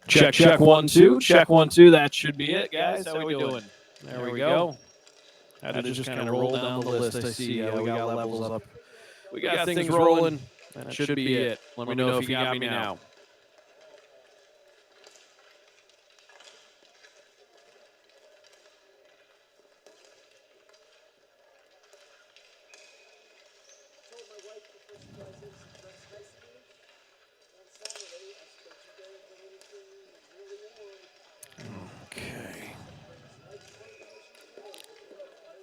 Check, check, 1, 2. Check, 1, 2. That should be it, guys. How we doing? There we go. Had to just kind of roll down the list. I see we got levels up. We got things rolling. That should be it. Let me know if you got me now. Okay.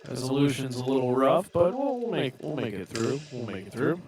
Resolution's a little rough, but we'll make it through. We'll make it through.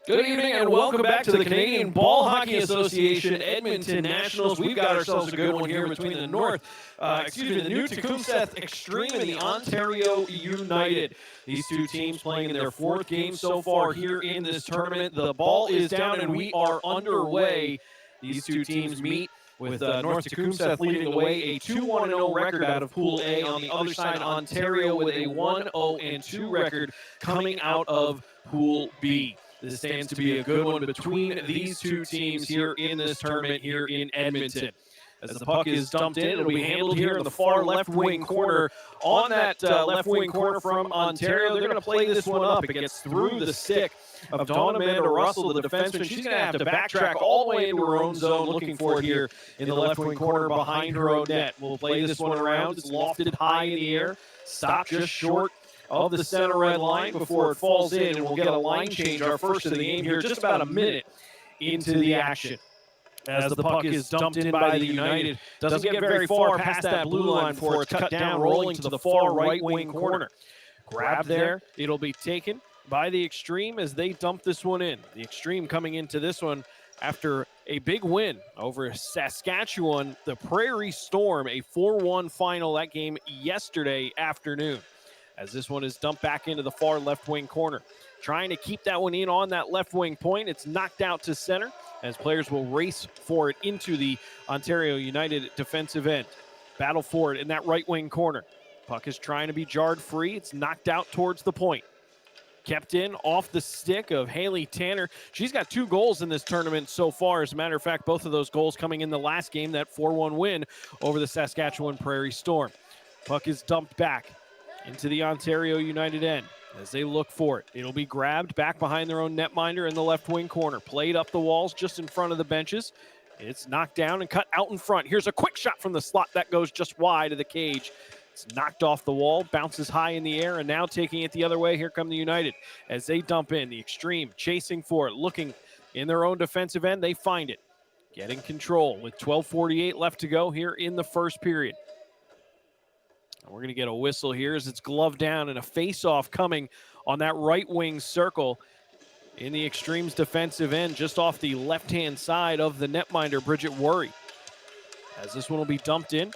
Good evening and welcome back to the Canadian Ball Hockey Association Edmonton Nationals. We've got ourselves a good one here between the the new Tecumseth Xtreme and the Ontario United. These two teams playing in their fourth game so far here in this tournament. The ball is down and we are underway. These two teams meet with North Tecumseth leading the way, a 2-1-0 record out of Pool A. On the other side, Ontario with a 1-0-2 record coming out of Pool B. This stands to be a good one between these two teams here in this tournament here in Edmonton. As the puck is dumped in, it'll be handled here in the far left wing corner. On that left wing corner from Ontario, they're going to play this one up. It gets through the stick of Dawn Amanda Russell, the defenseman. She's going to have to backtrack all the way into her own zone, looking for it here in the left wing corner behind her own net. We'll play this one around. It's lofted high in the air, stopped just short of the center red line before it falls in, and we'll get a line change, our first of the game here, just about a minute into the action. As the puck is dumped in by the United, doesn't get very far past that blue line before it's cut down, rolling to the far right wing corner. Grab there, it'll be taken by the Xtreme as they dump this one in. The Xtreme coming into this one after a big win over Saskatchewan, the Prairie Storm, a 4-1 final, that game yesterday afternoon. As this one is dumped back into the far left wing corner. Trying to keep that one in on that left wing point. It's knocked out to center as players will race for it into the Ontario United defensive end. Battle for it in that right wing corner. Puck is trying to be jarred free. It's knocked out towards the point. Kept in off the stick of Haley Tanner. She's got 2 goals in this tournament so far. As a matter of fact, both of those goals coming in the last game, that 4-1 win over the Saskatchewan Prairie Storm. Puck is dumped back into the Ontario United end. as they look for it. It'll be grabbed back behind their own netminder in the left wing corner. Played up the walls just in front of the benches. It's knocked down and cut out in front. Here's a quick shot from the slot that goes just wide of the cage. It's knocked off the wall, bounces high in the air, and now taking it the other way, here come the United. As they dump in, the Xtreme chasing for it, looking in their own defensive end, they find it. Getting control with 12:48 left to go here in the first period. We're going to get a whistle here as it's gloved down and a face-off coming on that right wing circle in the Xtreme's defensive end, just off the left-hand side of the netminder, Bridget Worry. As this one will be dumped in,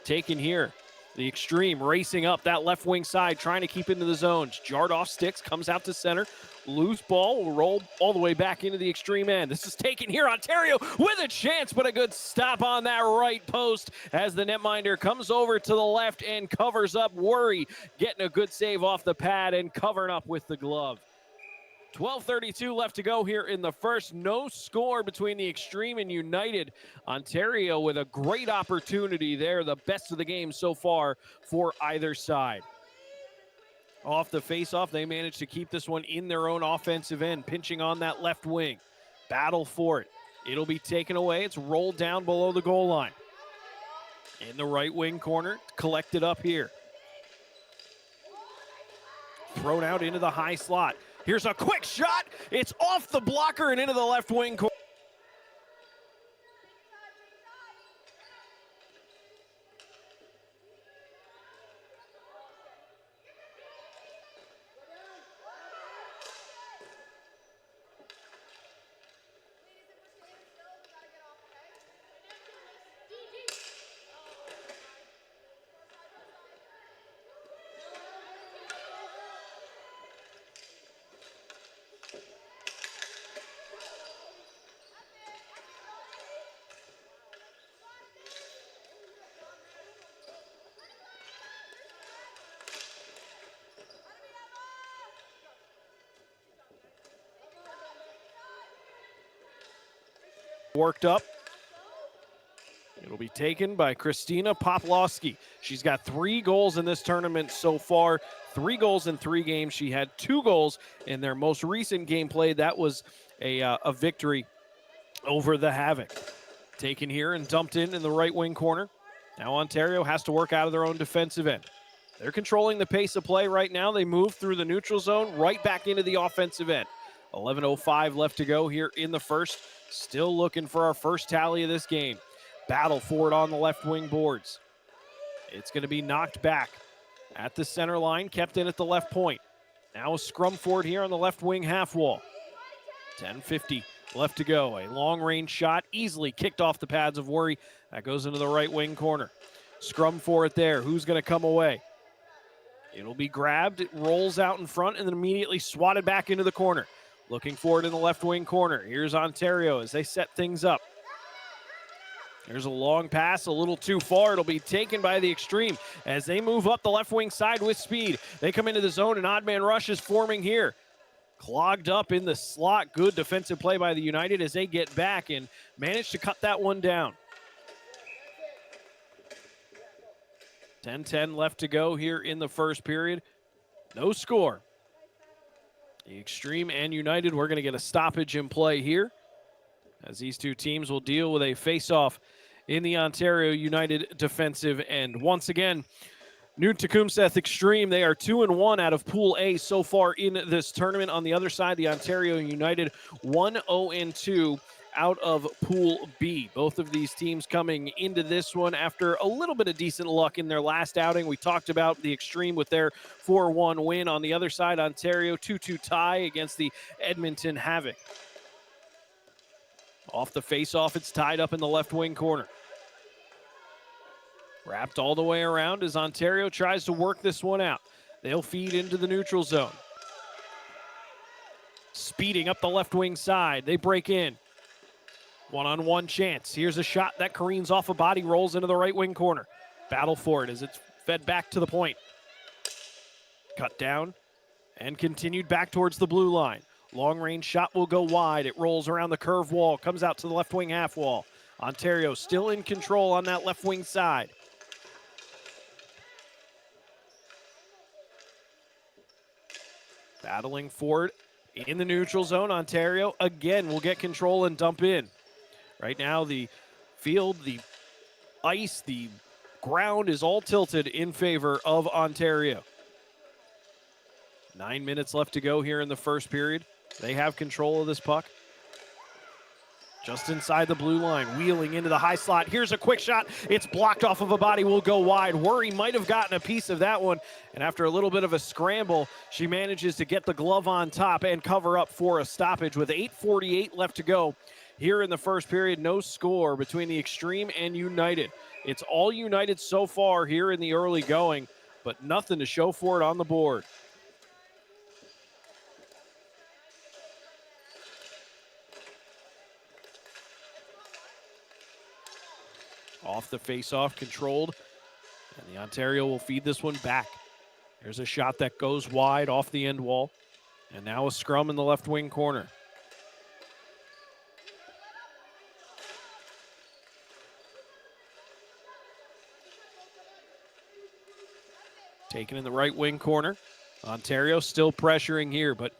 taken here. The Xtreme racing up that left wing side, trying to keep into the zones. Jarred off sticks, comes out to center. Loose ball will roll all the way back into the Xtreme end. This is taken here. Ontario with a chance, but a good stop on that right post as the netminder comes over to the left and covers up. Worry getting a good save off the pad and covering up with the glove. 12:32 left to go here in the first. No score between the Xtreme and United. Ontario with a great opportunity there. The best of the game so far for either side. Off the face-off, they managed to keep this one in their own offensive end, pinching on that left wing. Battle for it. It'll be taken away. It's rolled down below the goal line. In the right wing corner, collected up here. Thrown out into the high slot. Here's a quick shot. It's off the blocker and into the left wing corner. Worked up. It'll be taken by Christina Poplawski. She's got 3 goals in this tournament so far. 3 goals in 3 games. She had 2 goals in their most recent game played. That was a victory over the Havoc. Taken here and dumped in the right wing corner. Now Ontario has to work out of their own defensive end. They're controlling the pace of play right now. They move through the neutral zone right back into the offensive end. 11:05 left to go here in the first. Still looking for our first tally of this game. Battle for it on the left wing boards. It's going to be knocked back at the center line, kept in at the left point. Now a scrum for it here on the left wing half wall. 10:50 left to go. A long range shot easily kicked off the pads of Worry. That goes into the right wing corner. Scrum for it there. Who's going to come away? It'll be grabbed. It rolls out in front and then immediately swatted back into the corner. Looking for it in the left wing corner. Here's Ontario as they set things up. There's a long pass, a little too far. It'll be taken by the Xtreme as they move up the left wing side with speed. They come into the zone, and odd man rush is forming here. Clogged up in the slot. Good defensive play by the United as they get back and manage to cut that one down. 10:10 left to go here in the first period. No score. The Xtreme and United, we're going to get a stoppage in play here as these two teams will deal with a face-off in the Ontario United defensive end. Once again, New Tecumseth Xtreme, they are 2-1 out of Pool A so far in this tournament. On the other side, the Ontario United 1-0-2 out of Pool B. Both of these teams coming into this one after a little bit of decent luck in their last outing. We talked about the Xtreme with their 4-1 win. On the other side, Ontario 2-2 tie against the Edmonton Havoc. Off the face-off, it's tied up in the left wing corner. Wrapped all the way around as Ontario tries to work this one out. They'll feed into the neutral zone. Speeding up the left wing side. They break in. One-on-one chance. Here's a shot that careens off a body, rolls into the right wing corner. Battle for it as it's fed back to the point. Cut down and continued back towards the blue line. Long-range shot will go wide. It rolls around the curve wall, comes out to the left wing half wall. Ontario still in control on that left wing side. Battling for it in the neutral zone. Ontario again will get control and dump in. Right now the field, the ice, the ground is all tilted in favor of Ontario. 9 minutes left to go here in the first period. They have control of this puck. Just inside the blue line, wheeling into the high slot. Here's a quick shot. It's blocked off of a body, will go wide. Worry might have gotten a piece of that one. And after a little bit of a scramble, she manages to get the glove on top and cover up for a stoppage with 8:48 left to go. Here in the first period, no score between the Xtreme and United. It's all United so far here in the early going, but nothing to show for it on the board. Off the face-off, controlled, and the Ontario will feed this one back. There's a shot that goes wide off the end wall, and now a scrum in the left wing corner. Taken in the right wing corner. Ontario still pressuring here, but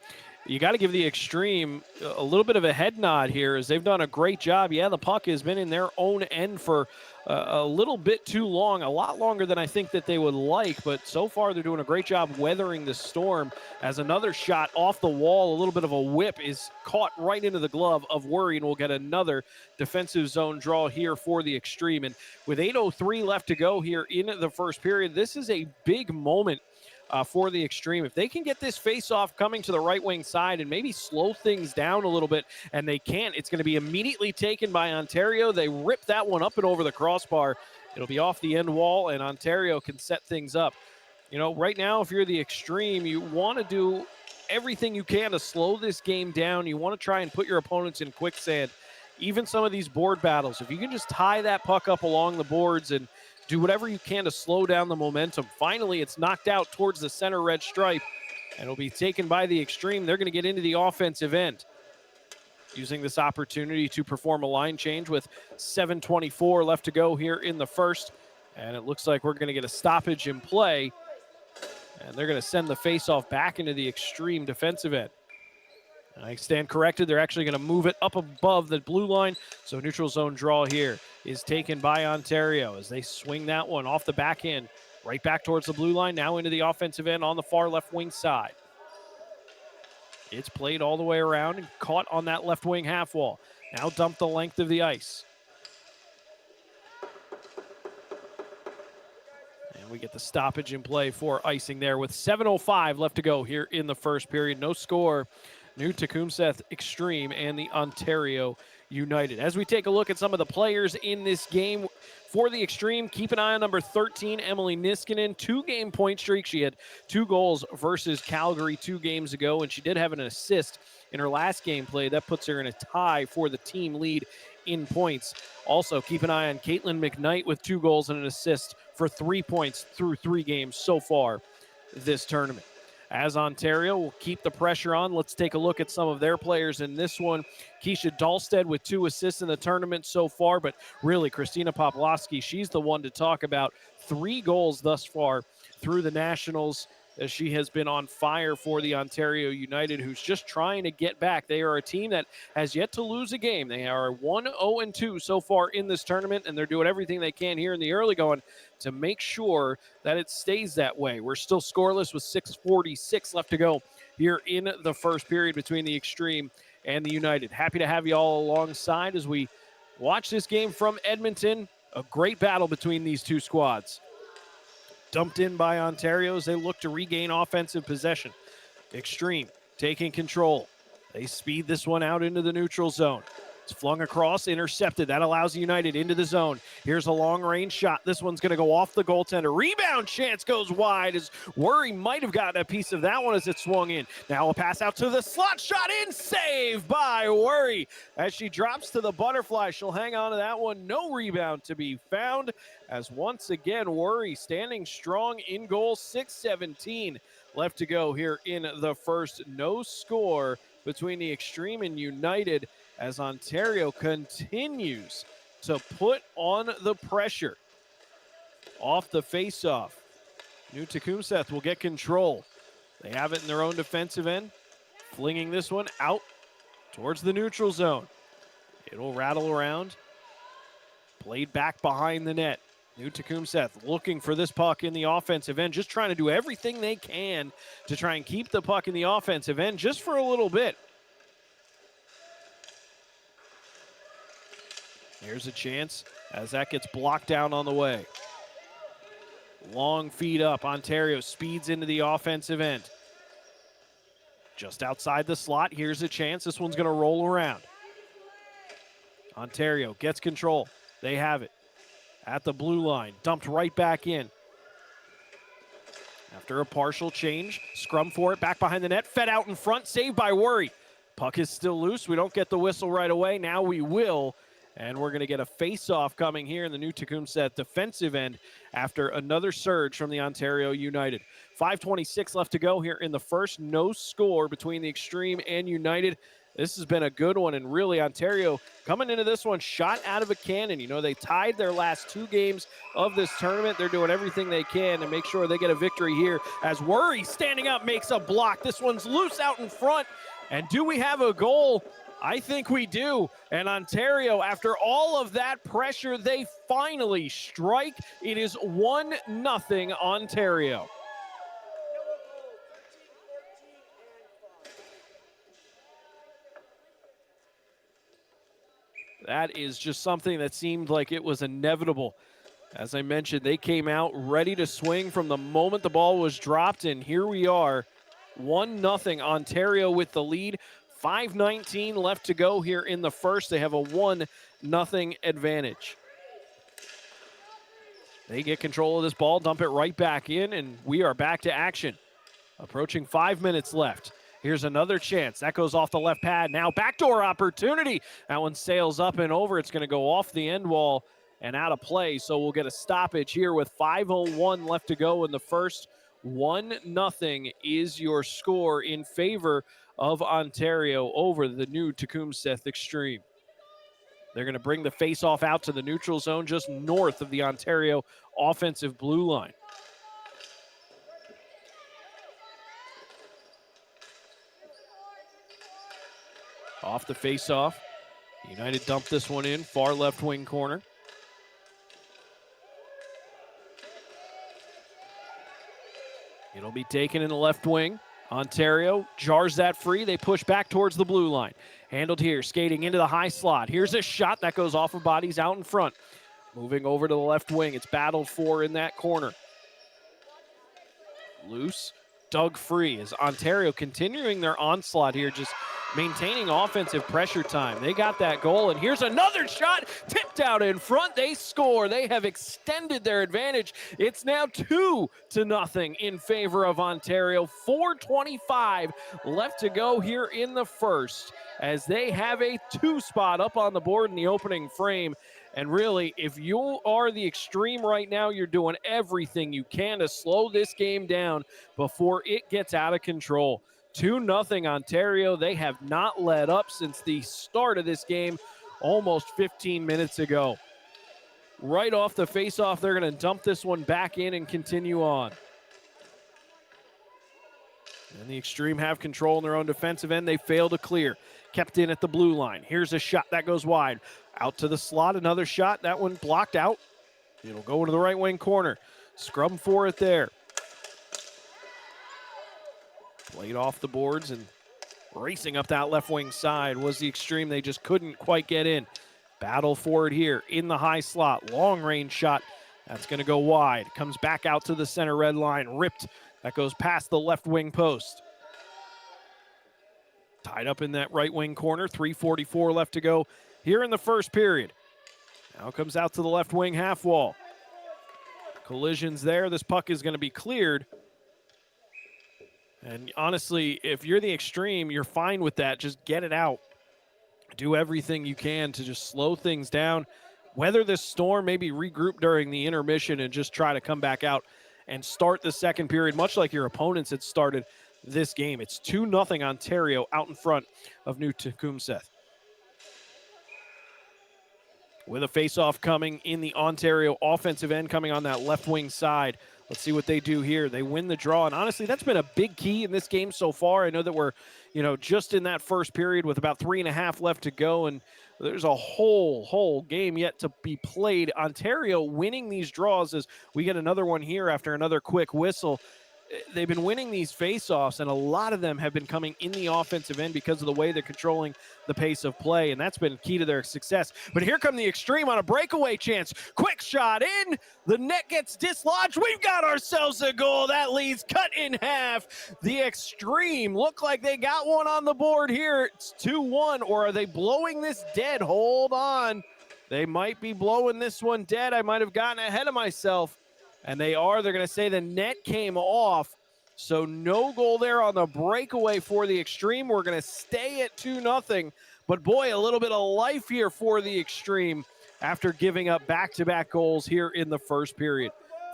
you got to give the Xtreme a little bit of a head nod here as they've done a great job. Yeah, the puck has been in their own end for a little bit too long, a lot longer than I think that they would like, but so far they're doing a great job weathering the storm as another shot off the wall, a little bit of a whip is caught right into the glove of Worry, and we'll get another defensive zone draw here for the Xtreme. And with 8:03 left to go here in the first period, this is a big moment for the Xtreme. If they can get this face-off coming to the right wing side and maybe slow things down a little bit, and they can't, it's going to be immediately taken by Ontario. They rip that one up and over the crossbar. It'll be off the end wall, and Ontario can set things up. You know, right now, if you're the Xtreme, you want to do everything you can to slow this game down. You want to try and put your opponents in quicksand. Even some of these board battles, if you can just tie that puck up along the boards and do whatever you can to slow down the momentum. Finally, it's knocked out towards the center red stripe, and it'll be taken by the Xtreme. They're going to get into the offensive end, using this opportunity to perform a line change with 7:24 left to go here in the first. And it looks like we're going to get a stoppage in play, and they're going to send the faceoff back into the Xtreme defensive end. I stand corrected. They're actually going to move it up above the blue line. So neutral zone draw here is taken by Ontario as they swing that one off the backhand right back towards the blue line, now into the offensive end on the far left wing side. It's played all the way around and caught on that left wing half wall. Now dumped the length of the ice. And we get the stoppage in play for icing there with 7:05 left to go here in the first period. No score. New Tecumseth Xtreme and the Ontario United. As we take a look at some of the players in this game for the Xtreme, keep an eye on number 13, Emily Niskanen, 2-game point streak. She had 2 goals versus Calgary 2 games ago, and she did have an assist in her last game play. That puts her in a tie for the team lead in points. Also, keep an eye on Caitlin McKnight with 2 goals and an assist for 3 points through 3 games so far this tournament. As Ontario will keep the pressure on, let's take a look at some of their players in this one. Keisha Dahlstead with 2 assists in the tournament so far, but really Christina Poplawski, she's the one to talk about. 3 goals thus far through the Nationals, as she has been on fire for the Ontario United, who's just trying to get back. They are a team that has yet to lose a game. They are 1-0-2 so far in this tournament, and they're doing everything they can here in the early going to make sure that it stays that way. We're still scoreless with 6:46 left to go here in the first period between the Xtreme and the United. Happy to have you all alongside as we watch this game from Edmonton. A great battle between these two squads. Dumped in by Ontario as they look to regain offensive possession. Xtreme taking control. They speed this one out into the neutral zone. It's flung across, intercepted. That allows United into the zone. Here's a long-range shot. This one's going to go off the goaltender. Rebound chance goes wide as Worry might have gotten a piece of that one as it swung in. Now a pass out to the slot shot in. Save by Worry. As she drops to the butterfly, she'll hang on to that one. No rebound to be found as once again Worry standing strong in goal. 6:17 left to go here in the first. No score between the Xtreme and United as Ontario continues to put on the pressure. Off the faceoff, New Tecumseth will get control. They have it in their own defensive end, flinging this one out towards the neutral zone. It'll rattle around. Played back behind the net. New Tecumseth looking for this puck in the offensive end, just trying to do everything they can to try and keep the puck in the offensive end just for a little bit. Here's a chance as that gets blocked down on the way. Long feed up. Ontario speeds into the offensive end. Just outside the slot. Here's a chance. This one's going to roll around. Ontario gets control. They have it at the blue line. Dumped right back in. After a partial change, scrum for it. Back behind the net. Fed out in front. Saved by Worry. Puck is still loose. We don't get the whistle right away. Now we will. And we're going to get a face-off coming here in the New Tecumseth defensive end after another surge from the Ontario United. 5:26 left to go here in the first. No score between the Xtreme and United. This has been a good one, and really Ontario coming into this one shot out of a cannon. You know, they tied their last 2 games of this tournament. They're doing everything they can to make sure they get a victory here as Worry standing up makes a block. This one's loose out in front. And do we have a goal? I think we do. And Ontario, after all of that pressure, they finally strike. It is 1-0 Ontario. That is just something that seemed like it was inevitable. As I mentioned, they came out ready to swing from the moment the ball was dropped, and here we are, 1-0 Ontario with the lead. 5:19 left to go here in the first. They have a 1-0 advantage. They get control of this ball, dump it right back in, and we are back to action. Approaching 5 minutes left. Here's another chance. That goes off the left pad. Now backdoor opportunity. That one sails up and over. It's going to go off the end wall and out of play. So we'll get a stoppage here with 5:01 left to go in the first. 1-0 is your score in favor of Ontario over the New Tecumseth Xtreme. They're going to bring the face-off out to the neutral zone just north of the Ontario offensive blue line. Off the face-off, United dumped this one in, far left wing corner. It'll be taken in the left wing. Ontario jars that free. They push back towards the blue line. Handled here, skating into the high slot. Here's a shot that goes off of bodies out in front. Moving over to the left wing. It's battled for in that corner. Loose, dug free as Ontario continuing their onslaught here, just maintaining offensive pressure time. They got that goal, and here's another shot, tipped out in front. They score. They have extended their advantage. It's now 2-0 in favor of Ontario. 4:25 left to go here in the first as they have a 2 spot up on the board in the opening frame. And really, if you are the Xtreme right now, you're doing everything you can to slow this game down before it gets out of control. 2-0 Ontario. They have not let up since the start of this game almost 15 minutes ago. Right off the faceoff, they're going to dump this one back in and continue on. And the Xtreme have control in their own defensive end. They fail to clear. Kept in at the blue line. Here's a shot that goes wide. Out to the slot, another shot. That one blocked out. It'll go into the right wing corner. Scrum for it there. Played off the boards and racing up that left wing side was the Xtreme. They just couldn't quite get in. Battle for it here in the high slot. Long range shot. That's going to go wide. Comes back out to the center red line. Ripped. That goes past the left wing post. Tied up in that right wing corner. 3:44 left to go here in the first period. Now comes out to the left wing half wall. Collisions there. This puck is going to be cleared. And honestly, if you're the Xtreme, you're fine with that. Just get it out. Do everything you can to just slow things down. Weather this storm, maybe regroup during the intermission and just try to come back out and start the second period, much like your opponents had started this game. It's 2-0 Ontario out in front of New Tecumseth. With a face-off coming in the Ontario offensive end, coming on that left wing side. Let's see what they do here. They win the draw, and honestly, that's been a big key in this game so far. I know that we're, just in that first period with about 3.5 left to go, and there's a whole game yet to be played. Ontario winning these draws as we get another one here after another quick whistle. They've been winning these face-offs, and a lot of them have been coming in the offensive end because of the way they're controlling the pace of play, and that's been key to their success. But here come the Xtreme on a breakaway chance. Quick shot in. The net gets dislodged. We've got ourselves a goal. That leads cut in half. The Xtreme look like they got one on the board here. It's 2-1, or are they blowing this dead? Hold on. They might be blowing this one dead. I might have gotten ahead of myself. And they are. They're going to say the net came off. So no goal there on the breakaway for the Xtreme. We're going to stay at 2-0. But boy, a little bit of life here for the Xtreme after giving up back-to-back goals here in the first period.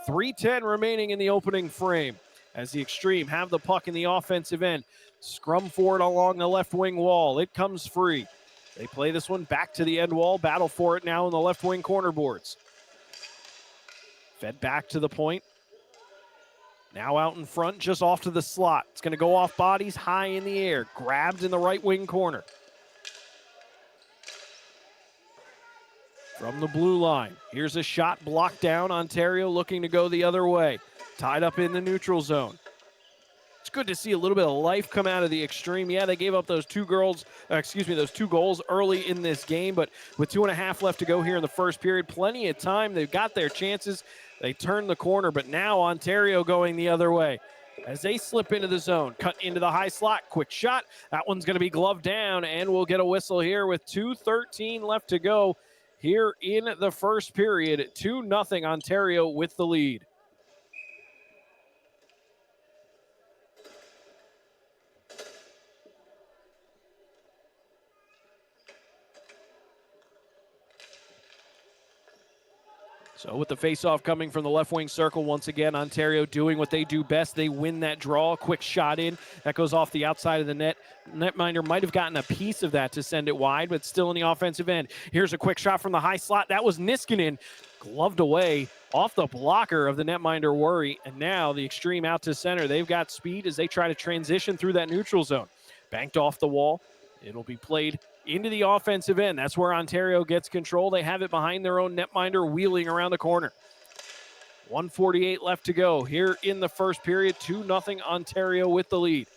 3:10 remaining in the opening frame as the Xtreme have the puck in the offensive end. Scrum forward along the left wing wall. It comes free. They play this one back to the end wall. Battle for it now in the left wing corner boards. Fed back to the point. Now out in front, just off to the slot. It's going to go off bodies high in the air. Grabbed in the right wing corner. From the blue line. Here's a shot blocked down. Ontario looking to go the other way. Tied up in the neutral zone. It's good to see a little bit of life come out of the Xtreme. Yeah, they gave up those two goals early in this game, but with 2.5 left to go here in the first period, plenty of time. They've got their chances. They turn the corner, but now Ontario going the other way. As they slip into the zone, cut into the high slot, quick shot. That one's going to be gloved down, and we'll get a whistle here with 2:13 left to go here in the first period. 2-0 Ontario with the lead. So with the faceoff coming from the left wing circle, once again, Ontario doing what they do best. They win that draw. Quick shot in. That goes off the outside of the net. Netminder might have gotten a piece of that to send it wide, but still in the offensive end. Here's a quick shot from the high slot. That was Niskanen. Gloved away off the blocker of the netminder Worry. And now the Xtreme out to center. They've got speed as they try to transition through that neutral zone. Banked off the wall. It'll be played into the offensive end. That's where Ontario gets control. They have it behind their own netminder, wheeling around the corner. 1:48 left to go here in the first period. 2-0 Ontario with the lead.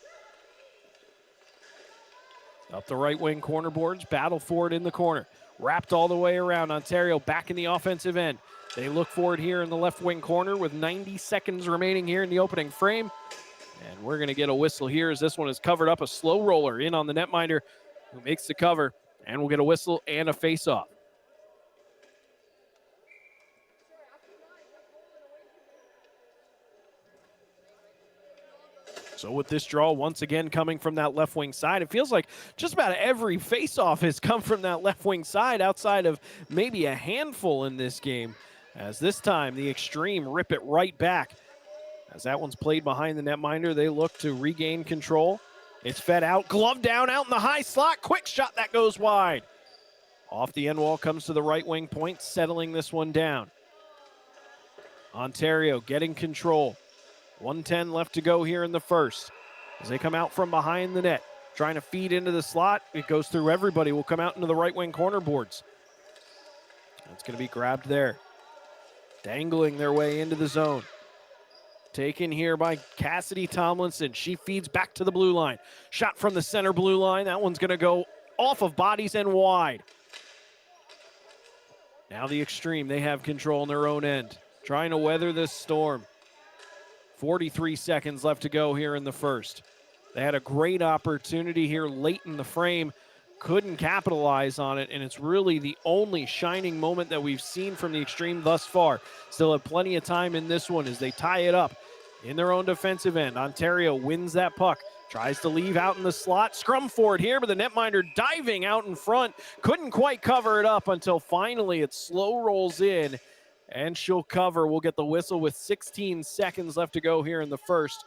Up the right wing corner boards, battle for it in the corner. Wrapped all the way around. Ontario back in the offensive end. They look for it here in the left wing corner with 90 seconds remaining here in the opening frame. And we're going to get a whistle here as this one is covered up. A slow roller in on the netminder who makes the cover, and we'll get a whistle and a face-off. So with this draw, once again, coming from that left wing side, it feels like just about every face-off has come from that left wing side outside of maybe a handful in this game. As this time, the Xtreme rip it right back. As that one's played behind the netminder, they look to regain control. It's fed out, glove down out in the high slot. Quick shot that goes wide. Off the end wall comes to the right wing point, settling this one down. Ontario getting control. 1:10 left to go here in the first. As they come out from behind the net, trying to feed into the slot. It goes through everybody. Will come out into the right wing corner boards. It's going to be grabbed there. Dangling their way into the zone. Taken here by Cassidy Tomlinson. She feeds back to the blue line. Shot from the center blue line. That one's going to go off of bodies and wide. Now the Xtreme, they have control in their own end. Trying to weather this storm. 43 seconds left to go here in the first. They had a great opportunity here late in the frame. Couldn't capitalize on it, and it's really the only shining moment that we've seen from the Xtreme thus far. Still have plenty of time in this one as they tie it up in their own defensive end. Ontario wins that puck, tries to leave out in the slot. Scrum for it here, but the netminder diving out in front. Couldn't quite cover it up until finally it slow rolls in, and she'll cover. We'll get the whistle with 16 seconds left to go here in the first.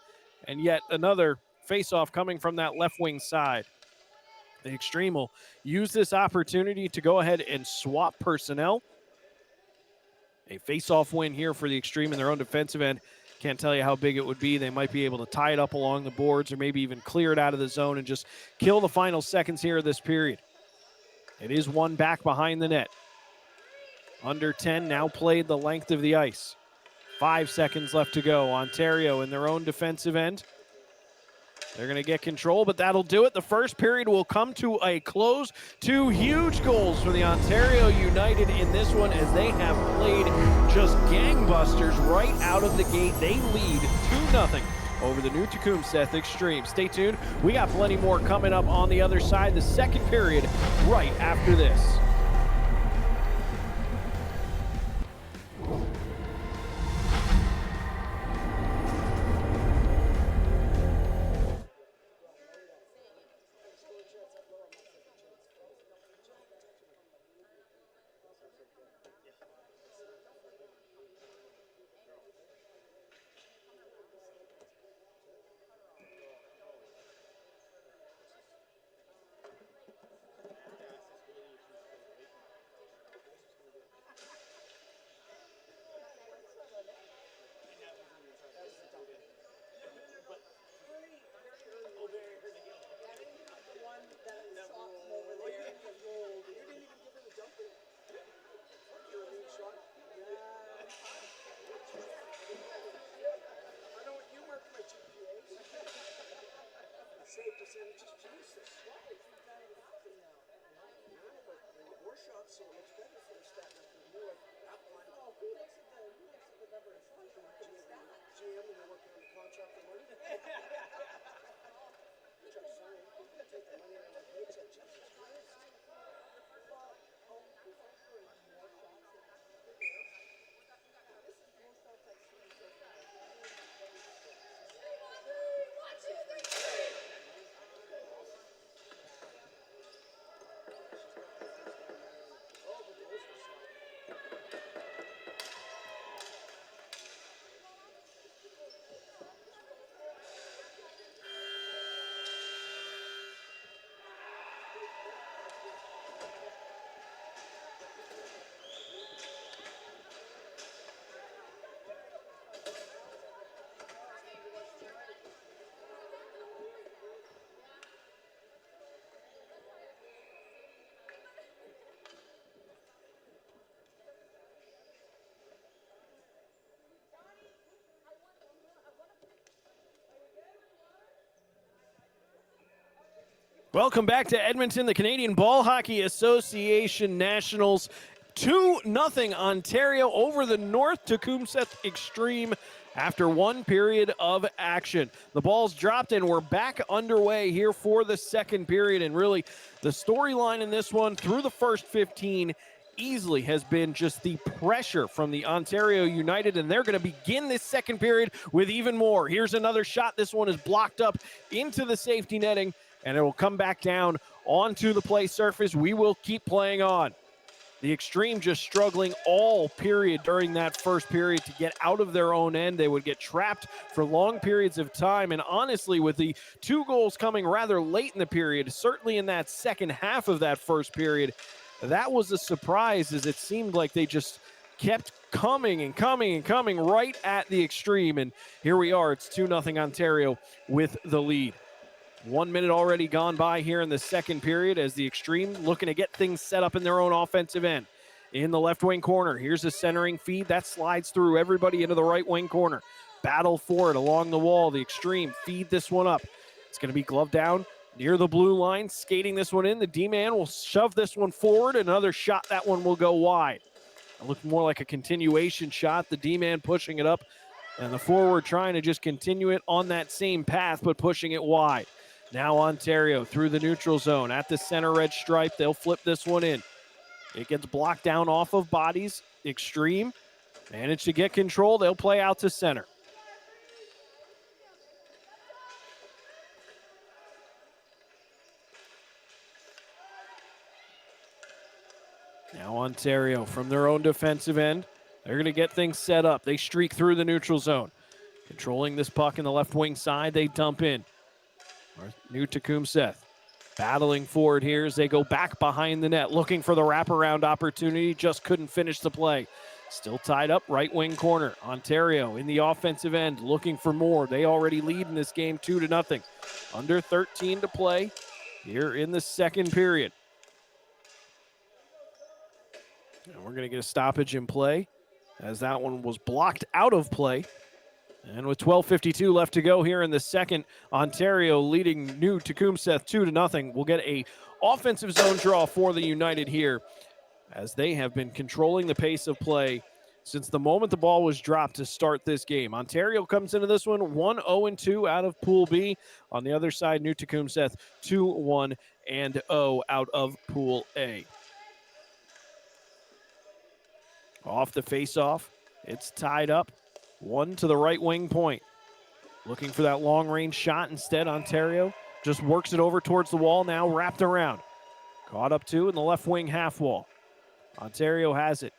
And yet another face-off coming from that left wing side. The Xtreme will use this opportunity to go ahead and swap personnel. A face-off win here for the Xtreme in their own defensive end. Can't tell you how big it would be. They might be able to tie it up along the boards or maybe even clear it out of the zone and just kill the final seconds here of this period. It is one back behind the net. Under 10 now played the length of the ice. 5 seconds left to go. Ontario in their own defensive end. They're going to get control, but that'll do it. The first period will come to a close. 2 huge goals for the Ontario United in this one as they have played just gangbusters right out of the gate. They lead 2-0 over the new Tecumseth Xtreme. Stay tuned. We got plenty more coming up on the other side. The second period right after this. Welcome back to Edmonton, the Canadian Ball Hockey Association Nationals. 2-0 Ontario over the North Tecumseth Xtreme after one period of action. The ball's dropped and we're back underway here for the second period. And really, the storyline in this one through the first 15 easily has been just the pressure from the Ontario United, and they're going to begin this second period with even more. Here's another shot. This one is blocked up into the safety netting, and it will come back down onto the play surface. We will keep playing on. The Xtreme just struggling all period during that first period to get out of their own end. They would get trapped for long periods of time, and honestly, with the 2 goals coming rather late in the period, certainly in that second half of that first period, that was a surprise, as it seemed like they just kept coming and coming and coming right at the Xtreme. And here we are. It's 2-0 Ontario with the lead. 1 minute already gone by here in the second period as the Xtreme looking to get things set up in their own offensive end. In the left wing corner, here's a centering feed that slides through everybody into the right wing corner. Battle for it along the wall. The Xtreme feed this one up. It's going to be gloved down near the blue line, skating this one in. The D-man will shove this one forward. Another shot, that one will go wide. It looked more like a continuation shot. The D-man pushing it up, and the forward trying to just continue it on that same path, but pushing it wide. Now Ontario through the neutral zone at the center red stripe. They'll flip this one in. It gets blocked down off of bodies. Xtreme managed to get control. They'll play out to center. Now Ontario from their own defensive end. They're going to get things set up. They streak through the neutral zone. Controlling this puck in the left wing side, they dump in. New Tecumseth battling for it here as they go back behind the net, looking for the wraparound opportunity. Just couldn't finish the play. Still tied up, right wing corner. Ontario in the offensive end, looking for more. They already lead in this game 2-0. Under 13 to play here in the second period. And we're going to get a stoppage in play as that one was blocked out of play. And with 12:52 left to go here in the second, Ontario leading New Tecumseth 2-0. We'll get a offensive zone draw for the United here as they have been controlling the pace of play since the moment the ball was dropped to start this game. Ontario comes into this one 1-0-2 out of Pool B. On the other side, New Tecumseth 2-1-0 out of Pool A. Off the face-off, it's tied up. One to the right wing point. Looking for that long-range shot instead. Ontario just works it over towards the wall, now wrapped around. Caught up two in the left wing half wall. Ontario has it.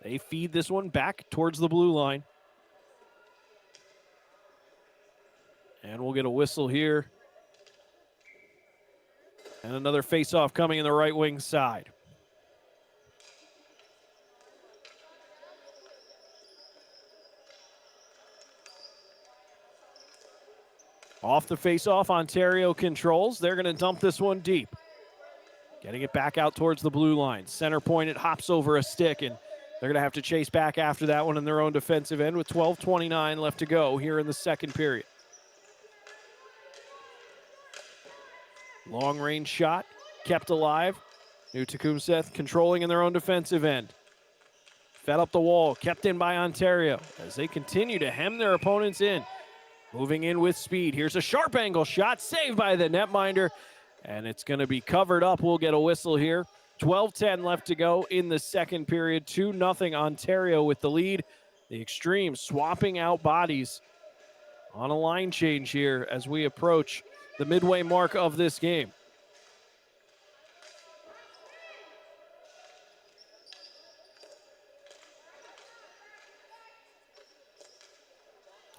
They feed this one back towards the blue line. And we'll get a whistle here. And another face-off coming in the right wing side. Off the face-off, Ontario controls. They're going to dump this one deep. Getting it back out towards the blue line. Center point, it hops over a stick, and they're going to have to chase back after that one in their own defensive end with 12:29 left to go here in the second period. Long-range shot, kept alive. New Tecumseth controlling in their own defensive end. Fed up the wall, kept in by Ontario as they continue to hem their opponents in. Moving in with speed. Here's a sharp angle shot, saved by the netminder, and it's going to be covered up. We'll get a whistle here. 12:10 left to go in the second period. 2-0 Ontario with the lead. The Xtreme swapping out bodies on a line change here as we approach the midway mark of this game.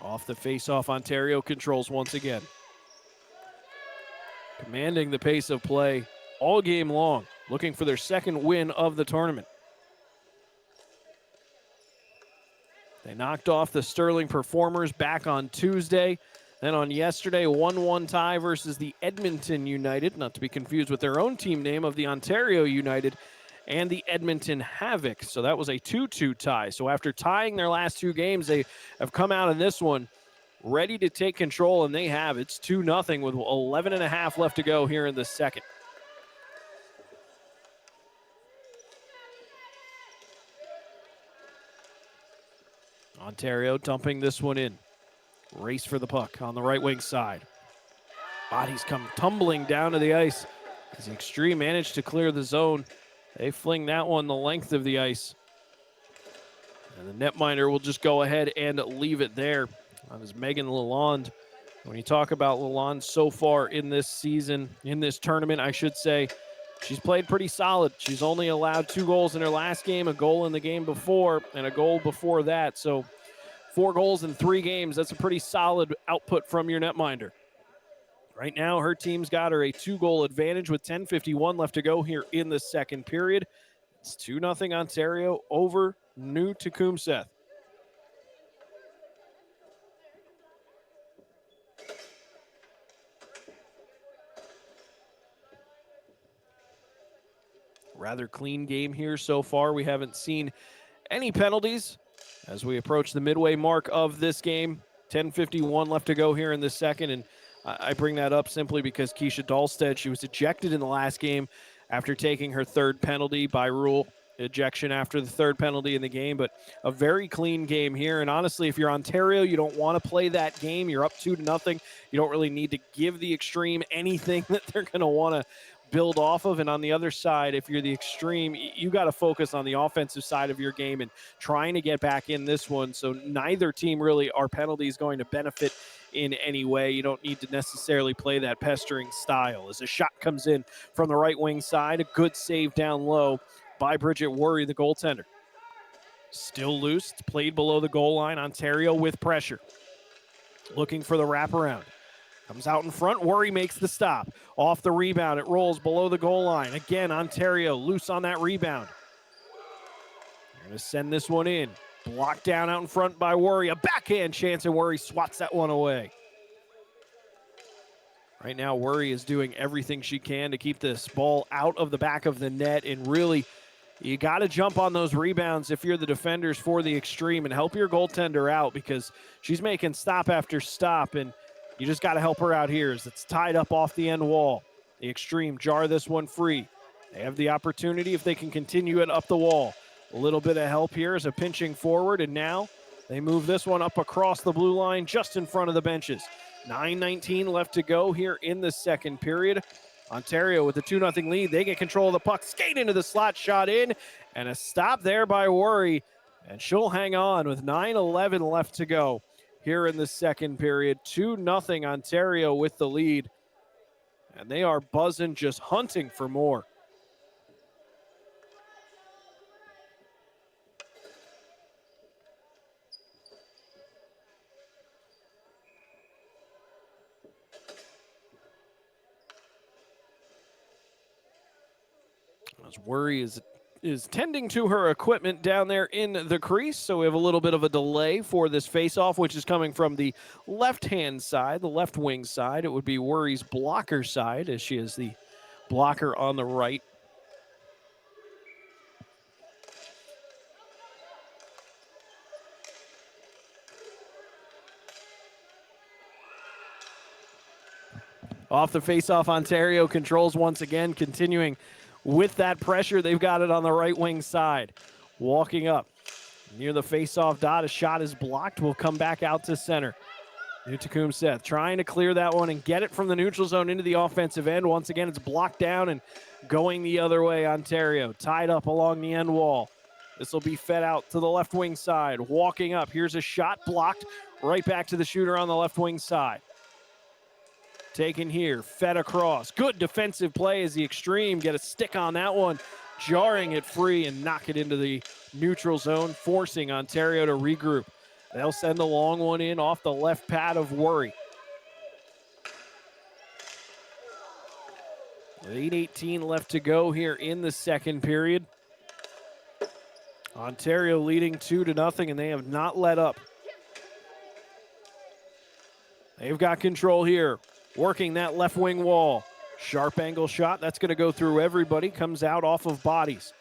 Off the face-off, Ontario controls once again. Commanding the pace of play all game long, looking for their second win of the tournament. They knocked off the Sterling Performers back on Tuesday. Then on yesterday, 1-1 tie versus the Edmonton United, not to be confused with their own team name of the Ontario United, and the Edmonton Havoc. So that was a 2-2 tie. So after tying their last two games, they have come out in this one ready to take control, and they have. It's 2-0 with 11.5 left to go here in the second. Ontario dumping this one in. Race for the puck on the right wing side. Bodies come tumbling down to the ice as the Xtreme managed to clear the zone. They fling that one the length of the ice. And the netminder will just go ahead and leave it there. That is Megan Lalonde. When you talk about Lalonde so far in this season, in this tournament, I should say, she's played pretty solid. She's only allowed 2 goals in her last game, a goal in the game before, and a goal before that. So 4 goals in 3 games, that's a pretty solid output from your netminder. Right now, her team's got her a 2-goal advantage with 10:51 left to go here in the second period. It's 2-0 Ontario over New Tecumseth. Rather clean game here so far. We haven't seen any penalties as we approach the midway mark of this game. 10:51 left to go here in the second, and I bring that up simply because Keisha Dahlstead, she was ejected in the last game after taking her 3rd penalty by rule. Ejection after the 3rd penalty in the game, but a very clean game here. And honestly, if you're Ontario, you don't want to play that game. You're up 2-0. You don't really need to give the Xtreme anything that they're going to want to build off of. And on the other side, if you're the Xtreme, you got to focus on the offensive side of your game and trying to get back in this one. So neither team really are penalties going to benefit in any way. You don't need to necessarily play that pestering style. As a shot comes in from the right wing side, a good save down low by Bridget Worry, the goaltender. Still loose, it's played below the goal line. Ontario with pressure. Looking for the wraparound. Comes out in front, Worry makes the stop. Off the rebound, it rolls below the goal line. Again, Ontario loose on that rebound. They're Gonna send this one in. Blocked down out in front by Worry. A backhand chance, and Worry swats that one away. Right now, Worry is doing everything she can to keep this ball out of the back of the net, and really, you got to jump on those rebounds if you're the defenders for the Xtreme and help your goaltender out, because she's making stop after stop, and you just got to help her out here as it's tied up off the end wall. The Xtreme jar this one free. They have the opportunity if they can continue it up the wall. A little bit of help here as a pinching forward, and now they move this one up across the blue line just in front of the benches. 9:19 left to go here in the second period. Ontario with the 2-0 lead. They get control of the puck, skate into the slot, shot in, and a stop there by Worry. And she'll hang on with 9:11 left to go here in the second period. 2-0 Ontario with the lead. And they are buzzing, just hunting for more. As Worry is tending to her equipment down there in the crease, so we have a little bit of a delay for this faceoff, which is coming from the left-hand side, the left wing side. It would be Worry's blocker side, as she is the blocker on the right. Off the faceoff, Ontario controls once again, continuing with that pressure. They've got it on the right wing side. Walking up near the faceoff dot, a shot is blocked. Will come back out to center. New Tecumseth trying to clear that one and get it from the neutral zone into the offensive end. Once again, it's blocked down and going the other way. Ontario tied up along the end wall. This will be fed out to the left wing side. Walking up, here's a shot blocked right back to the shooter on the left wing side. Taken here, fed across. Good defensive play as the Xtreme get a stick on that one, jarring it free and knock it into the neutral zone, forcing Ontario to regroup. They'll send the long one in off the left pad of Worry. 8:18 left to go here in the second period. Ontario leading 2-0, and they have not let up. They've got control here. Working that left wing wall. Sharp angle shot. That's going to go through everybody. Comes out off of bodies.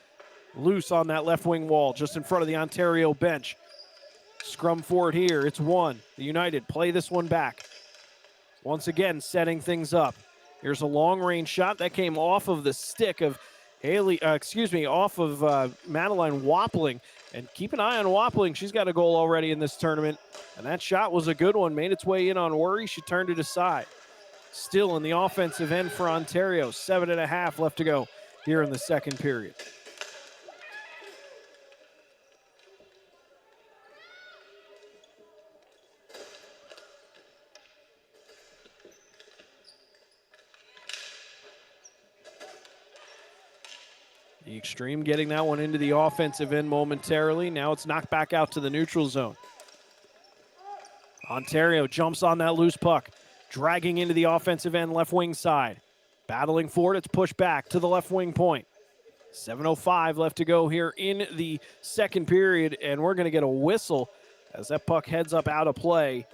Loose on that left wing wall just in front of the Ontario bench. Scrum forward here. It's one. The United play this one back. Once again, setting things up. Here's a long range shot that came off of the stick of off of Madeline Wappling. And keep an eye on Wappling. She's got a goal already in this tournament. And that shot was a good one. Made its way in on Worry. She turned it aside. Still in the offensive end for Ontario. 7.5 left to go here in the second period. The Xtreme getting that one into the offensive end momentarily. Now it's knocked back out to the neutral zone. Ontario jumps on that loose puck. Dragging into the offensive end left wing side. Battling for it, it's pushed back to the left wing point. 7:05 left to go here in the second period, and we're going to get a whistle as that puck heads up out of play.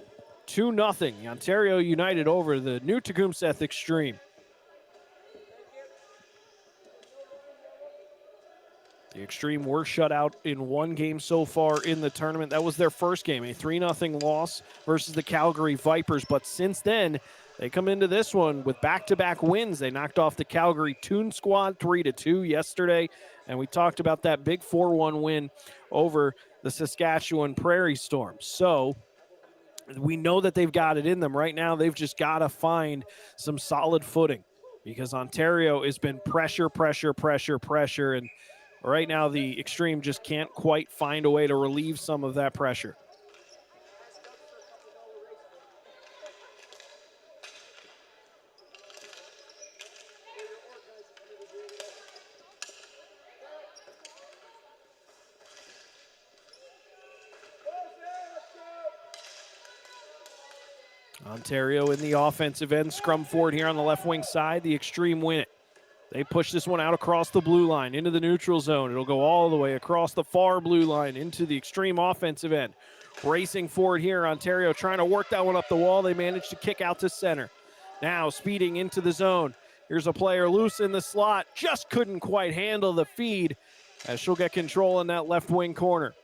2-0, Ontario United over the New Tecumseth Xtreme. The Xtreme were shut out in one game so far in the tournament. That was their first game, a 3-0 loss versus the Calgary Vipers. But since then, they come into this one with back-to-back wins. They knocked off the Calgary Toon Squad 3-2 yesterday, and we talked about that big 4-1 win over the Saskatchewan Prairie Storm. So we know that they've got it in them. Right now, they've just got to find some solid footing because Ontario has been pressure, and right now, the Xtreme just can't quite find a way to relieve some of that pressure. Ontario in the offensive end, scrum forward here on the left wing side. The Xtreme win it. They push this one out across the blue line into the neutral zone. It'll go all the way across the far blue line into the extreme offensive end. Racing forward here, Ontario trying to work that one up the wall. They managed to kick out to center. Now speeding into the zone. Here's a player loose in the slot. Just couldn't quite handle the feed as she'll get control in that left wing corner.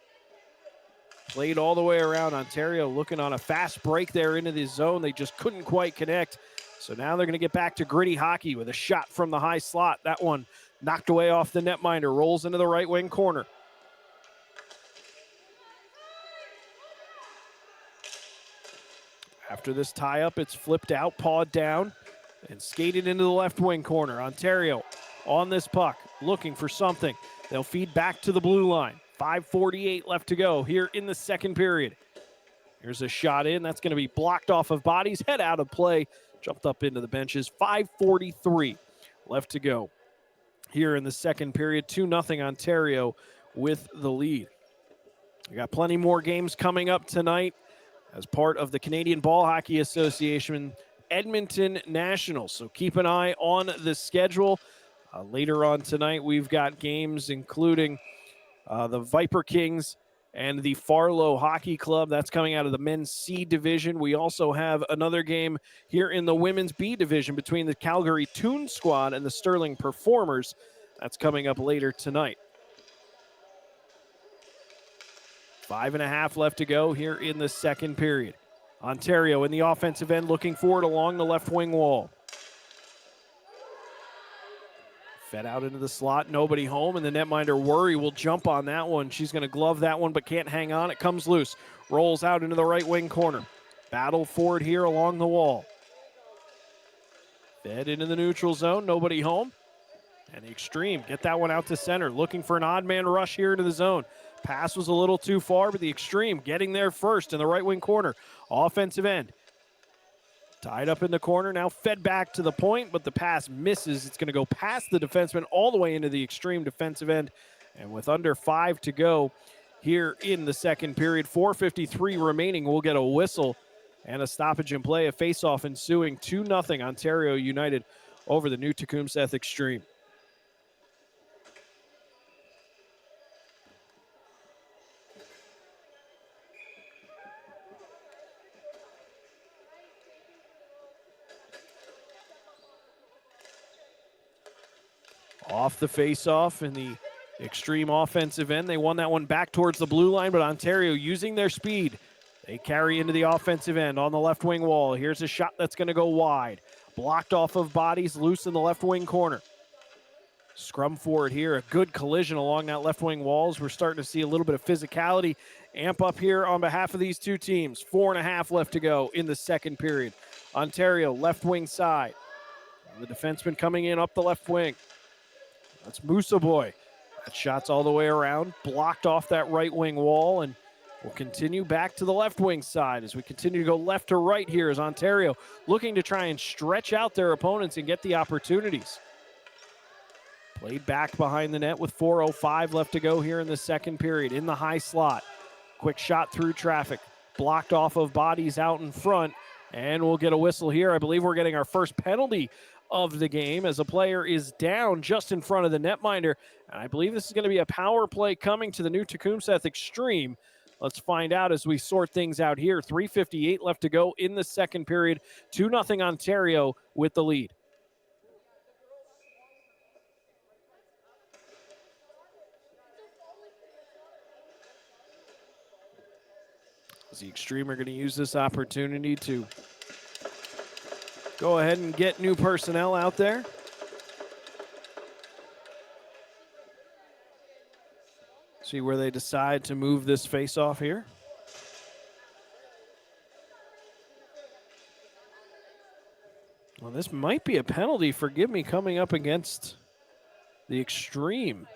Played all the way around. Ontario looking on a fast break there into the zone. They just couldn't quite connect. So now they're going to get back to gritty hockey with a shot from the high slot. That one knocked away off the netminder. Rolls into the right wing corner. After this tie-up, it's flipped out, pawed down, and skated into the left wing corner. Ontario on this puck, looking for something. They'll feed back to the blue line. 5:48 left to go here in the second period. Here's a shot in. That's going to be blocked off of bodies. Head out of play. Jumped up into the benches. 5:43 left to go here in the second period. 2-0 Ontario with the lead. We got plenty more games coming up tonight as part of the Canadian Ball Hockey Association Edmonton Nationals. So keep an eye on the schedule. Later on tonight, we've got games including the Viper Kings and the Farlow Hockey Club. That's coming out of the men's C division. We also have another game here in the women's B division between the Calgary Toon Squad and the Sterling Performers. That's coming up later tonight. 5.5 left to go here in the second period. Ontario in the offensive end looking forward along the left wing wall. Fed out into the slot, nobody home, and the netminder Worry will jump on that one. She's going to glove that one, but can't hang on. It comes loose, rolls out into the right wing corner. Battle forward here along the wall. Fed into the neutral zone, nobody home. And the Xtreme get that one out to center, looking for an odd man rush here into the zone. Pass was a little too far, but the Xtreme getting there first in the right wing corner. Offensive end. Tied up in the corner, now fed back to the point, but the pass misses. It's going to go past the defenseman all the way into the Xtreme defensive end. And with under 5 to go here in the second period, 4:53 remaining, we'll get a whistle and a stoppage in play, a face-off ensuing. 2-0 Ontario United over the new Tecumseth Xtreme. Off the face-off in the extreme offensive end. They won that one back towards the blue line, but Ontario using their speed. They carry into the offensive end on the left wing wall. Here's a shot that's going to go wide. Blocked off of bodies, loose in the left wing corner. Scrum forward here, a good collision along that left wing walls. We're starting to see a little bit of physicality amp up here on behalf of these two teams. 4.5 left to go in the second period. Ontario, left wing side. The defenseman coming in up the left wing. That's Musa Boy. That shot's all the way around, blocked off that right wing wall, and we'll continue back to the left wing side as we continue to go left to right here as Ontario looking to try and stretch out their opponents and get the opportunities. Played back behind the net with 4:05 left to go here in the second period. In the high slot, quick shot through traffic, blocked off of bodies out in front, and we'll get a whistle here. I believe we're getting our first penalty of the game as a player is down just in front of the netminder. And I believe this is going to be a power play coming to the new Tecumseth Xtreme. Let's find out as we sort things out here. 3:58 left to go in the second period. 2-0 Ontario with the lead. The Xtreme are going to use this opportunity to go ahead and get new personnel out there. See where they decide to move this face-off here. Well, this might be a penalty, forgive me, coming up against the Xtreme. I'm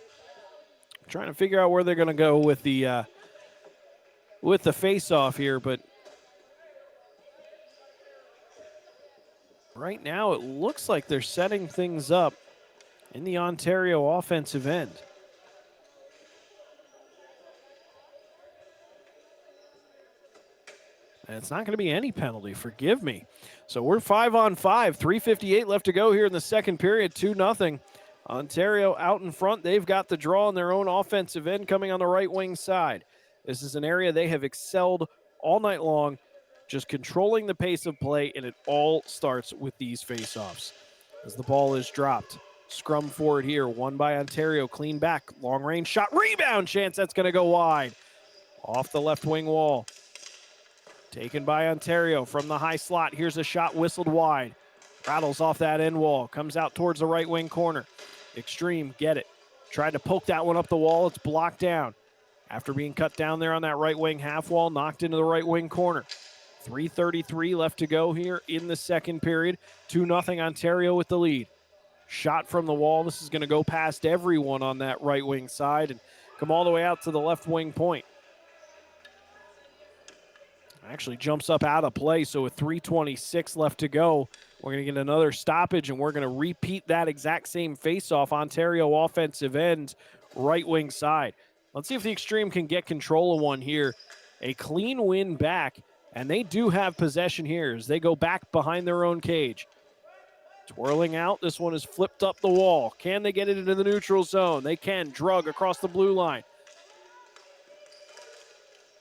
trying to figure out where they're going to go with the face-off here, but right now it looks like they're setting things up in the Ontario offensive end. And it's not going to be any penalty, forgive me. So we're 5-on-5, 3:58 left to go here in the second period, 2-0. Ontario out in front. They've got the draw on their own offensive end coming on the right wing side. This is an area they have excelled all night long, just controlling the pace of play, and it all starts with these faceoffs. As the ball is dropped, scrum forward here, won by Ontario, clean back, long range shot, rebound chance, that's going to go wide. Off the left wing wall. Taken by Ontario from the high slot. Here's a shot whistled wide. Rattles off that end wall, comes out towards the right wing corner. Xtreme, get it. Tried to poke that one up the wall, it's blocked down. After being cut down there on that right wing half wall, knocked into the right wing corner. 3:33 left to go here in the second period. 2-0 Ontario with the lead. Shot from the wall. This is going to go past everyone on that right wing side and come all the way out to the left wing point. Actually jumps up out of play, so with 3:26 left to go, we're going to get another stoppage, and we're going to repeat that exact same faceoff. Ontario offensive end, right wing side. Let's see if the Xtreme can get control of one here. A clean win back, and they do have possession here as they go back behind their own cage. Twirling out, this one is flipped up the wall. Can they get it into the neutral zone? They can. Drug across the blue line.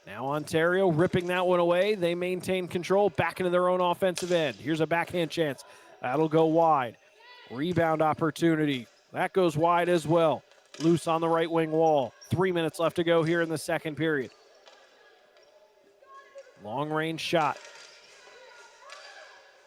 Now Ontario ripping that one away. They maintain control back into their own offensive end. Here's a backhand chance. That'll go wide. Rebound opportunity. That goes wide as well. Loose on the right wing wall. 3 minutes left to go here in the second period. Long range shot.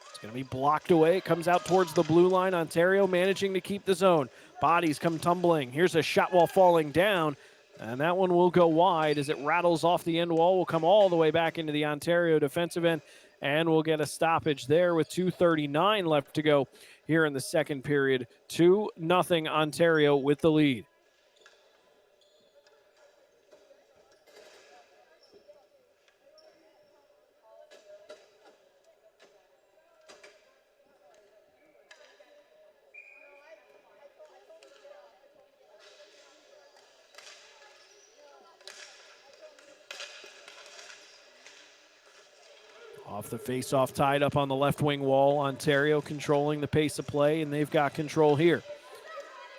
It's going to be blocked away. It comes out towards the blue line. Ontario managing to keep the zone. Bodies come tumbling. Here's a shot while falling down. And that one will go wide as it rattles off the end wall. Will come all the way back into the Ontario defensive end. And we'll get a stoppage there with 2:39 left to go here in the second period. 2-0 Ontario with the lead. Off the face-off, tied up on the left wing wall. Ontario controlling the pace of play, and they've got control here.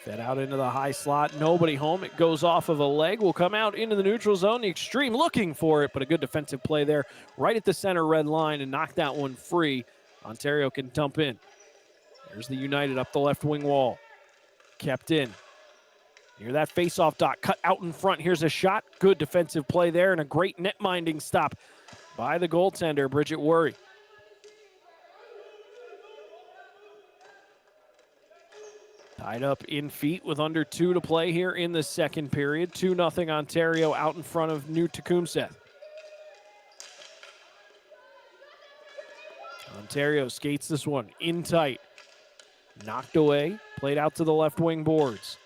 Fed out into the high slot. Nobody home. It goes off of a leg. Will come out into the neutral zone. The Xtreme looking for it, but a good defensive play there right at the center red line and knock that one free. Ontario can dump in. There's the United up the left wing wall. Kept in. Near that face-off dot, cut out in front. Here's a shot. Good defensive play there and a great net-minding stop by the goaltender, Bridget Worry. Tied up in feet with under 2 to play here in the second period. 2-0 Ontario out in front of New Tecumseth. Ontario skates this one in tight. Knocked away, played out to the left wing boards.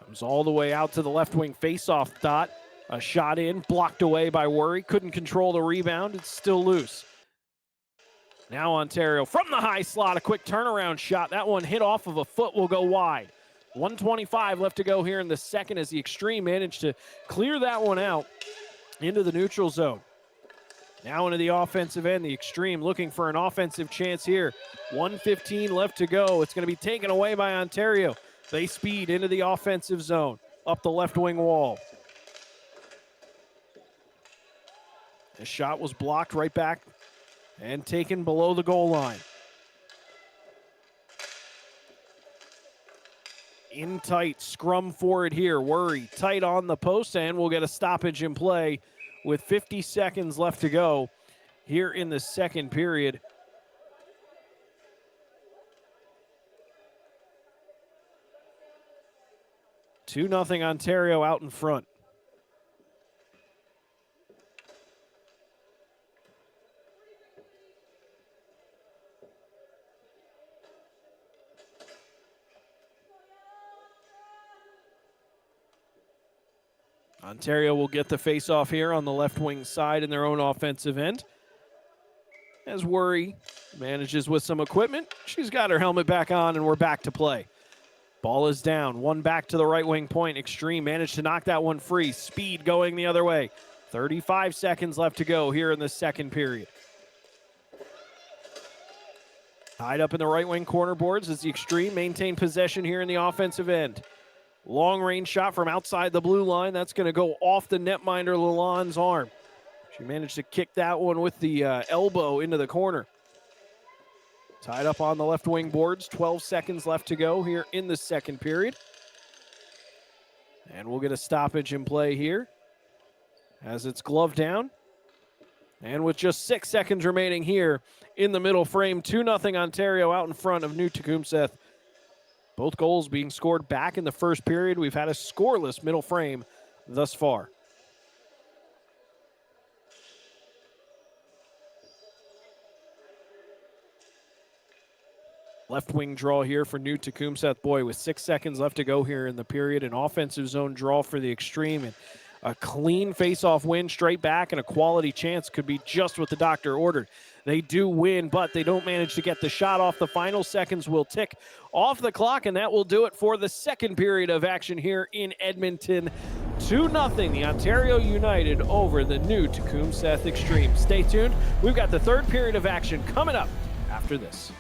Comes all the way out to the left wing face-off dot. A shot in, blocked away by Worry. Couldn't control the rebound. It's still loose. Now Ontario from the high slot. A quick turnaround shot. That one hit off of a foot, will go wide. 1:25 left to go here in the second as the Xtreme managed to clear that one out into the neutral zone. Now into the offensive end. The Xtreme looking for an offensive chance here. 1:15 left to go. It's going to be taken away by Ontario. They speed into the offensive zone, up the left wing wall. The shot was blocked right back and taken below the goal line. In tight, scrum forward here. Worry tight on the post, and we'll get a stoppage in play with 50 seconds left to go here in the second period. Two 2-0 Ontario out in front. Ontario will get the face-off here on the left wing side in their own offensive end. As Worry manages with some equipment, she's got her helmet back on, and we're back to play. Ball is down, one back to the right wing point. Xtreme managed to knock that one free. Speed going the other way. 35 seconds left to go here in the second period. Tied up in the right wing corner boards as the Xtreme maintain possession here in the offensive end. Long range shot from outside the blue line. That's going to go off the netminder Lalonde's arm. She managed to kick that one with the elbow into the corner. Tied up on the left wing boards. 12 seconds left to go here in the second period. And we'll get a stoppage in play here as it's gloved down. And with just 6 seconds remaining here in the middle frame, 2-0 Ontario out in front of New Tecumseth. Both goals being scored back in the first period. We've had a scoreless middle frame thus far. Left wing draw here for New Tecumseth. Boy, with 6 seconds left to go here in the period, an offensive zone draw for the Xtreme, and a clean face-off win straight back, and a quality chance could be just what the doctor ordered. They do win, but they don't manage to get the shot off. The final seconds will tick off the clock, and that will do it for the second period of action here in Edmonton. 2-0, the Ontario United over the New Tecumseth Xtreme. Stay tuned. We've got the third period of action coming up after this.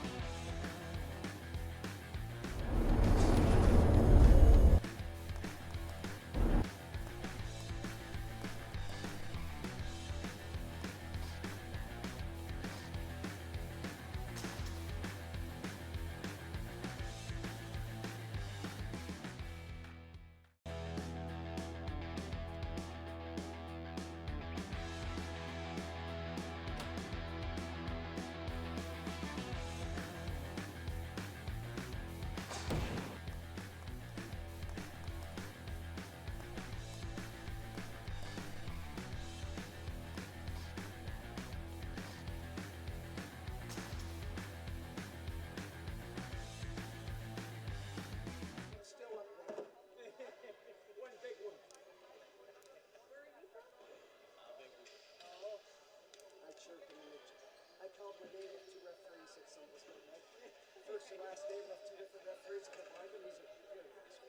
First and last name of two different referees combined, and these are very nice.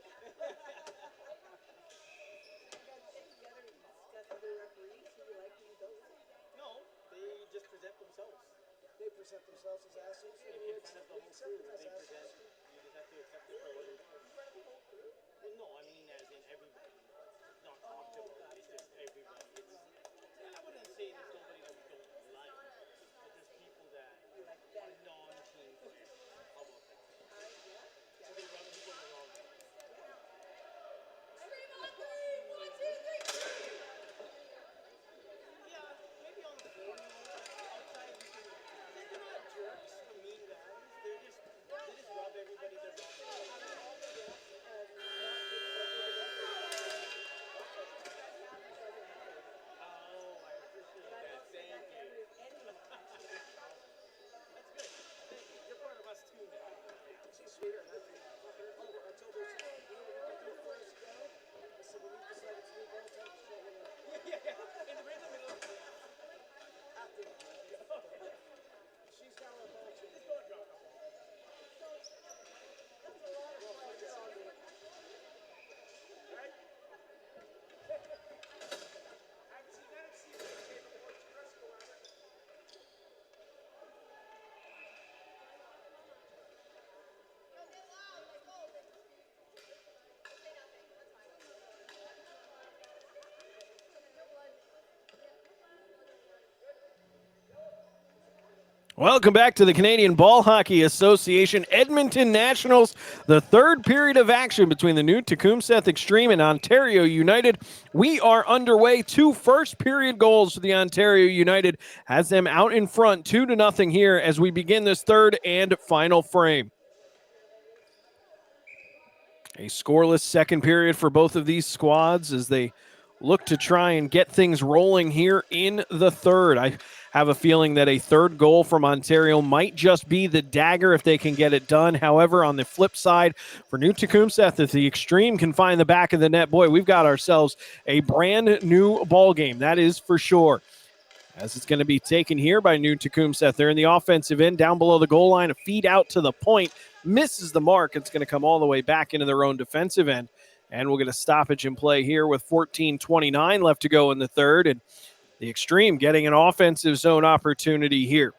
No, they just present themselves. They present themselves as assholes. In front of the whole crew, they present. You just have to accept it for what it is. Well, no, I mean as in everybody. It's not talk to them. It's just everybody. I wouldn't say there's nobody that we don't like, but there's people that are non-team players. How about that? So they rub people the wrong way. Yeah, maybe on the floor. Outside, they're not jerks or mean guys. They just rub everybody the wrong way. Oh, I appreciate that. Thank you. That's good. Thank you. You're part of us too now. She's sweeter. I told her, you know what we can do for us now? I said, when we decided to move all the time to show her. Yeah. In the middle of the after the she's down on ball too. Just don't drop the ball. That's a lot of fun. It's on me. Right? I haven't seen it before. Let's go at it. Welcome back to the Canadian Ball Hockey Association Edmonton Nationals. The third period of action between the New Tecumseth Xtreme and Ontario United. We are underway. 2 first period goals for the Ontario United has them out in front 2-0 here as we begin this third and final frame. A scoreless second period for both of these squads as they look to try and get things rolling here in the third. I have a feeling that a third goal from Ontario might just be the dagger if they can get it done. However, on the flip side, for New Tecumseth, if the Xtreme can find the back of the net, boy, we've got ourselves a brand new ball game. That is for sure. As it's going to be taken here by New Tecumseth. They're in the offensive end, down below the goal line. A feed out to the point. Misses the mark. It's going to come all the way back into their own defensive end. And we'll get a stoppage in play here with 14:29 left to go in the third. And the Xtreme getting an offensive zone opportunity here.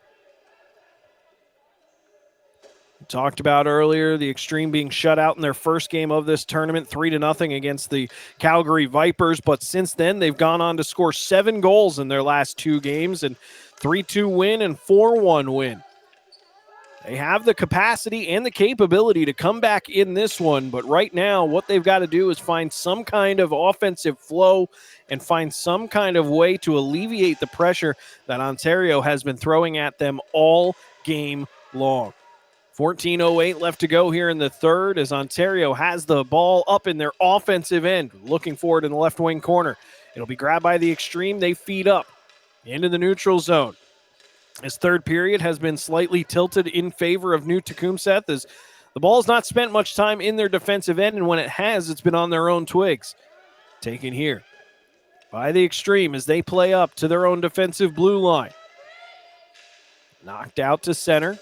Talked about earlier the Xtreme being shut out in their first game of this tournament, 3-0 against the Calgary Vipers. But since then, they've gone on to score 7 goals in their last 2 games, and 3-2 win and 4-1 win. They have the capacity and the capability to come back in this one, but right now what they've got to do is find some kind of offensive flow and find some kind of way to alleviate the pressure that Ontario has been throwing at them all game long. 14:08 left to go here in the third as Ontario has the ball up in their offensive end, looking forward in the left wing corner. It'll be grabbed by the Xtreme. They feed up into the neutral zone. This third period has been slightly tilted in favor of New Tecumseth as the ball has not spent much time in their defensive end, and when it has, it's been on their own twigs. Taken here by the Xtreme as they play up to their own defensive blue line. Knocked out to center.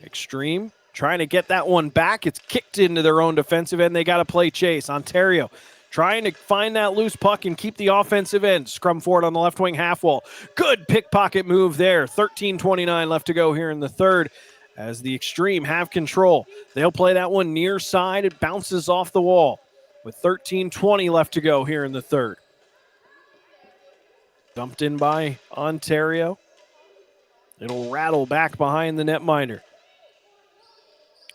Xtreme trying to get that one back. It's kicked into their own defensive end. They got to play chase. Ontario trying to find that loose puck and keep the offensive end. Scrum forward on the left wing half wall. Good pickpocket move there. 13:29 left to go here in the third as the Xtreme have control. They'll play that one near side. It bounces off the wall with 13:20 left to go here in the third. Dumped in by Ontario. It'll rattle back behind the netminder.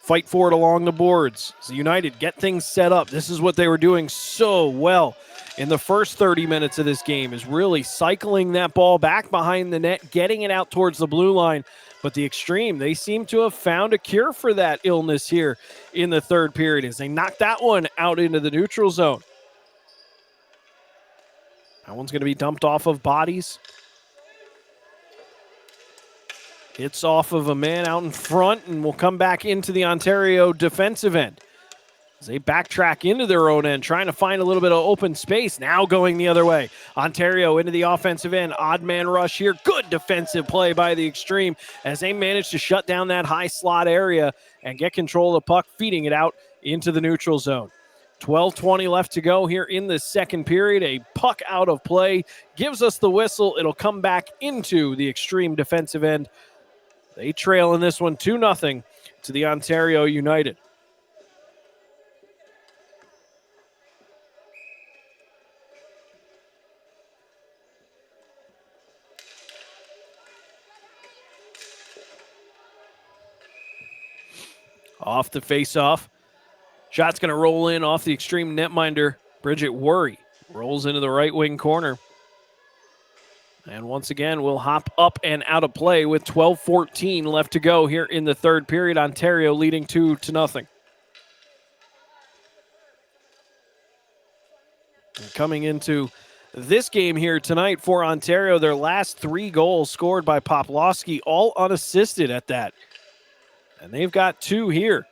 Fight for it along the boards. So United get things set up. This is what they were doing so well in the first 30 minutes of this game, is really cycling that ball back behind the net, getting it out towards the blue line. But the Xtreme, they seem to have found a cure for that illness here in the third period as they knock that one out into the neutral zone. That one's going to be dumped off of bodies. Hits off of a man out in front and will come back into the Ontario defensive end. As they backtrack into their own end, trying to find a little bit of open space. Now going the other way. Ontario into the offensive end. Odd man rush here. Good defensive play by the Xtreme as they manage to shut down that high slot area and get control of the puck, feeding it out into the neutral zone. 12:20 left to go here in the second period. A puck out of play gives us the whistle. It'll come back into the Xtreme defensive end. They trail in this one 2-0 to the Ontario United. Off the face-off. Shot's going to roll in off the Xtreme netminder. Bridget Worry rolls into the right wing corner. And once again, we'll hop up and out of play with 12:14 left to go here in the third period. Ontario leading 2-0. And coming into this game here tonight for Ontario, their last 3 goals scored by Poplawski, all unassisted at that. And they've got 2 here.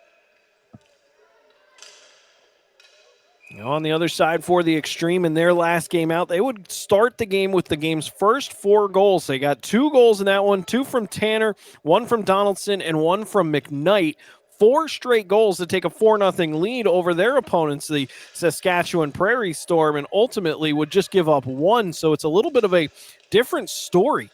On the other side for the Xtreme in their last game out, they would start the game with the game's first 4 goals. They got 2 goals in that one, 2 from Tanner, 1 from Donaldson, and 1 from McKnight. 4 straight goals to take a 4-0 lead over their opponents, the Saskatchewan Prairie Storm, and ultimately would just give up 1. So it's a little bit of a different story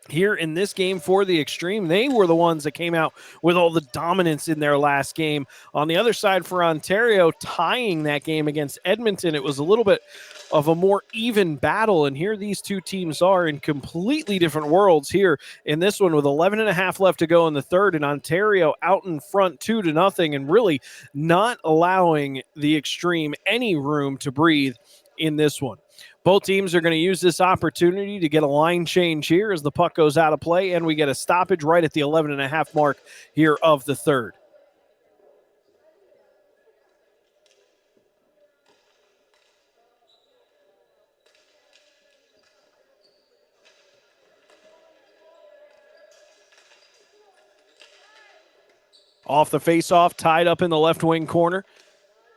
here in this game for the Xtreme. They were the ones that came out with all the dominance in their last game. On the other side for Ontario, tying that game against Edmonton, it was a little bit of a more even battle, and here these two teams are in completely different worlds here in this one with 11.5 left to go in the third, and Ontario out in front 2-0 and really not allowing the Xtreme any room to breathe in this one. Both teams are going to use this opportunity to get a line change here as the puck goes out of play, and we get a stoppage right at the 11.5 mark here of the third. Off the face-off, tied up in the left wing corner.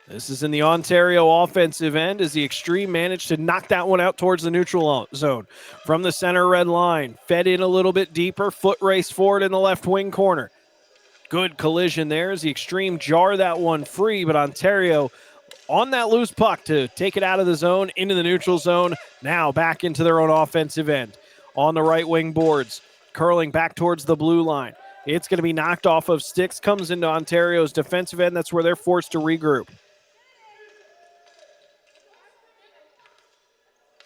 This is in the Ontario offensive end as the Xtreme managed to knock that one out towards the neutral zone. From the center red line, fed in a little bit deeper, foot race forward in the left wing corner. Good collision there as the Xtreme jar that one free, but Ontario on that loose puck to take it out of the zone, into the neutral zone, now back into their own offensive end. On the right wing boards, curling back towards the blue line. It's going to be knocked off of sticks, comes into Ontario's defensive end. That's where they're forced to regroup.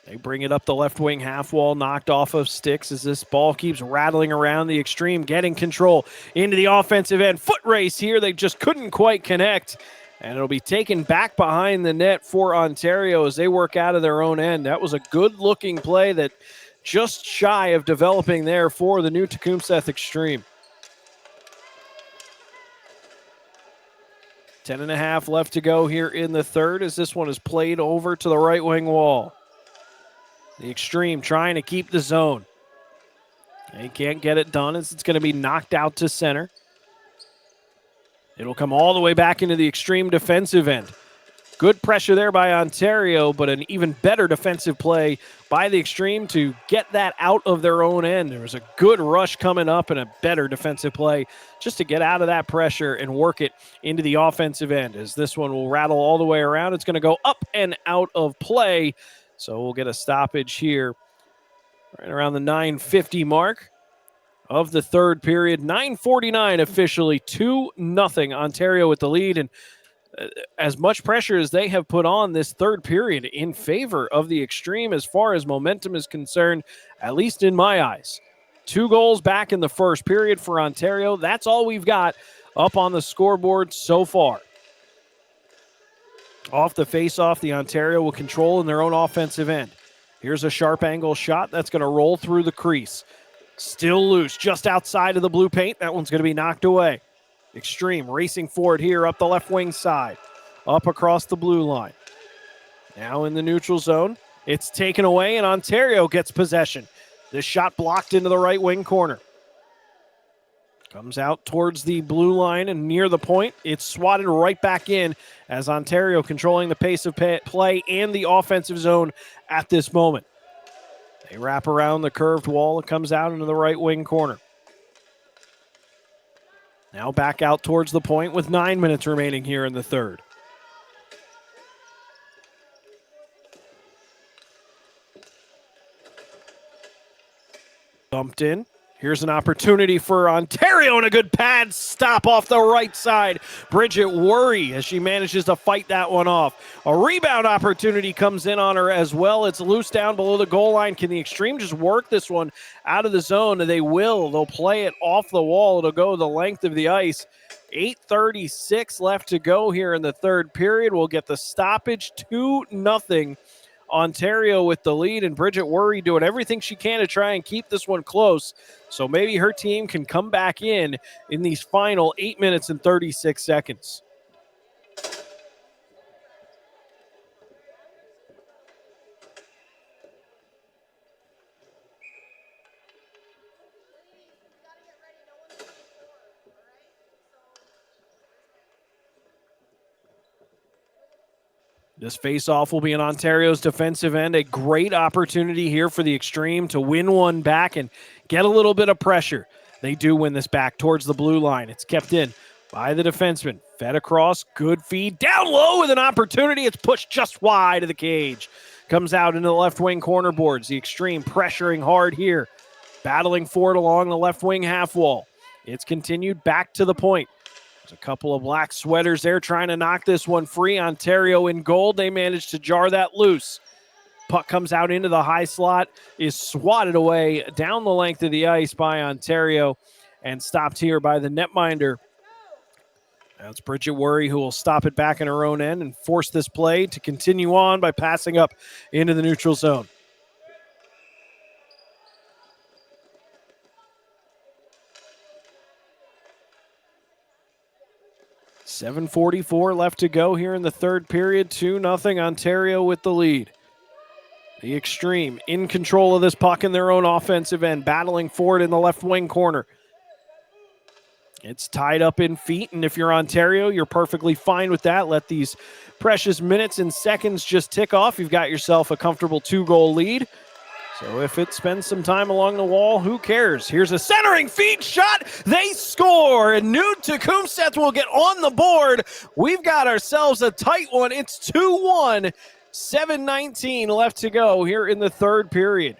They bring it up the left wing half wall, knocked off of sticks as this ball keeps rattling around the Xtreme, getting control into the offensive end. Foot race here, they just couldn't quite connect. And it'll be taken back behind the net for Ontario as they work out of their own end. That was a good-looking play that just shy of developing there for the new Tecumseth Xtreme. 10.5 left to go here in the third as this one is played over to the right wing wall. The Xtreme trying to keep the zone. They can't get it done as it's going to be knocked out to center. It'll come all the way back into the Xtreme defensive end. Good pressure there by Ontario, but an even better defensive play by the Xtreme to get that out of their own end. There was a good rush coming up and a better defensive play just to get out of that pressure and work it into the offensive end. As this one will rattle all the way around, it's going to go up and out of play. So we'll get a stoppage here right around the 9:50 mark of the third period. 9:49 officially, 2-0 Ontario with the lead. And as much pressure as they have put on this third period in favor of the Xtreme as far as momentum is concerned, at least in my eyes. 2 goals back in the first period for Ontario. That's all we've got up on the scoreboard so far. Off the face-off, the Ontario will control in their own offensive end. Here's a sharp angle shot that's going to roll through the crease. Still loose, just outside of the blue paint. That one's going to be knocked away. Xtreme racing forward here up the left wing side, up across the blue line. Now in the neutral zone, it's taken away and Ontario gets possession. This shot blocked into the right wing corner. Comes out towards the blue line and near the point. It's swatted right back in as Ontario controlling the pace of play and the offensive zone at this moment. They wrap around the curved wall. It comes out into the right wing corner. Now back out towards the point with 9 minutes remaining here in the third. Dumped in. Here's an opportunity for Ontario and a good pad stop off the right side. Bridget Worry as she manages to fight that one off. A rebound opportunity comes in on her as well. It's loose down below the goal line. Can the Xtreme just work this one out of the zone? They will. They'll play it off the wall. It'll go the length of the ice. 8:36 left to go here in the third period. We'll get the stoppage. 2-0. Ontario with the lead, and Bridget Worry doing everything she can to try and keep this one close. So maybe her team can come back in these final 8 minutes and 36 seconds. This faceoff will be in Ontario's defensive end. A great opportunity here for the Xtreme to win one back and get a little bit of pressure. They do win this back towards the blue line. It's kept in by the defenseman. Fed across, good feed. Down low with an opportunity. It's pushed just wide of the cage. Comes out into the left wing corner boards. The Xtreme pressuring hard here. Battling for it along the left wing half wall. It's continued back to the point. A couple of black sweaters there trying to knock this one free. Ontario in gold. They managed to jar that loose. Puck comes out into the high slot, is swatted away down the length of the ice by Ontario and stopped here by the netminder. Now it's Bridget Worry who will stop it back in her own end and force this play to continue on by passing up into the neutral zone. .744 left to go here in the third period. 2-0 Ontario with the lead. The Xtreme in control of this puck in their own offensive end, battling for it in the left wing corner. It's tied up in feet, and if you're Ontario, you're perfectly fine with that. Let these precious minutes and seconds just tick off. You've got yourself a comfortable 2-goal lead. So if it spends some time along the wall, who cares? Here's a centering feed shot. They score, and new Tecumseth will get on the board. We've got ourselves a tight one. It's 2-1, 7:19 left to go here in the third period.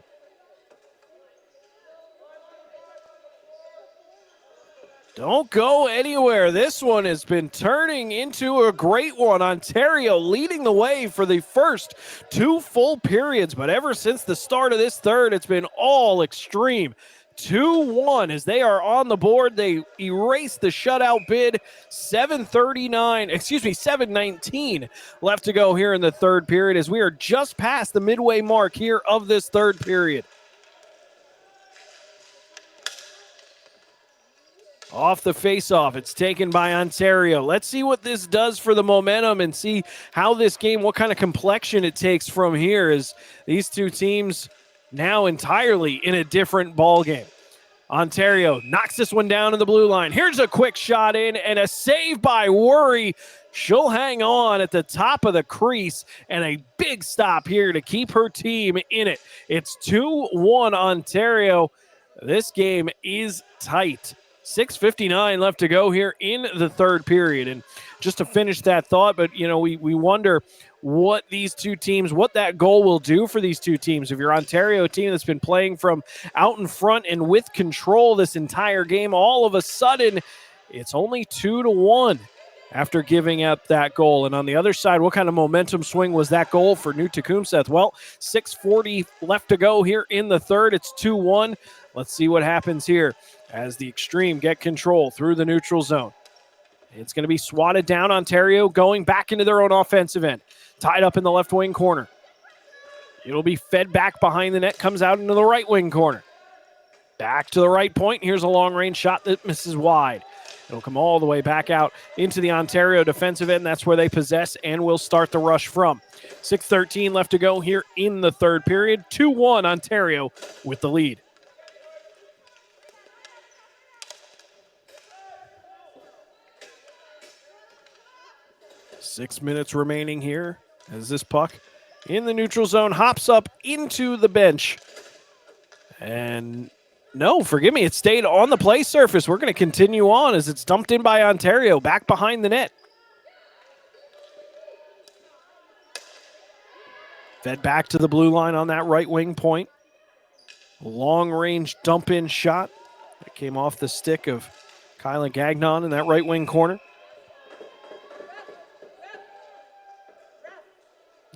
Don't go anywhere. This one has been turning into a great one. Ontario leading the way for the first 2 full periods, but ever since the start of this third, it's been all Xtreme. 2-1 as they are on the board. They erase the shutout bid. 7:19 left to go here in the third period as we are just past the midway mark here of this third period. Off the faceoff, it's taken by Ontario. Let's see what this does for the momentum and see how this game, what kind of complexion it takes from here as these two teams now entirely in a different ball game. Ontario knocks this one down in the blue line. Here's a quick shot in and a save by Worry. She'll hang on at the top of the crease and a big stop here to keep her team in it. It's 2-1 Ontario. This game is tight. 6:59 left to go here in the third period. And just to finish that thought, but we wonder what these two teams, what that goal will do for these two teams. If you're Ontario team that's been playing from out in front and with control this entire game, all of a sudden it's only 2-1 after giving up that goal. And on the other side, what kind of momentum swing was that goal for New Tecumseth? Well, 6:40 left to go here in the third. It's 2-1. Let's see what happens here as the Xtreme get control through the neutral zone. It's going to be swatted down. Ontario going back into their own offensive end. Tied up in the left wing corner. It'll be fed back behind the net, comes out into the right wing corner. Back to the right point. Here's a long-range shot that misses wide. It'll come all the way back out into the Ontario defensive end. That's where they possess and will start the rush from. 6:13 left to go here in the third period. 2-1 Ontario with the lead. Six minutes remaining here as this puck in the neutral zone hops up into the bench. And no, forgive me, it stayed on the play surface. We're going to continue on as it's dumped in by Ontario back behind the net. Fed back to the blue line on that right wing point. Long-range dump-in shot that came off the stick of Kyla Gagnon in that right wing corner.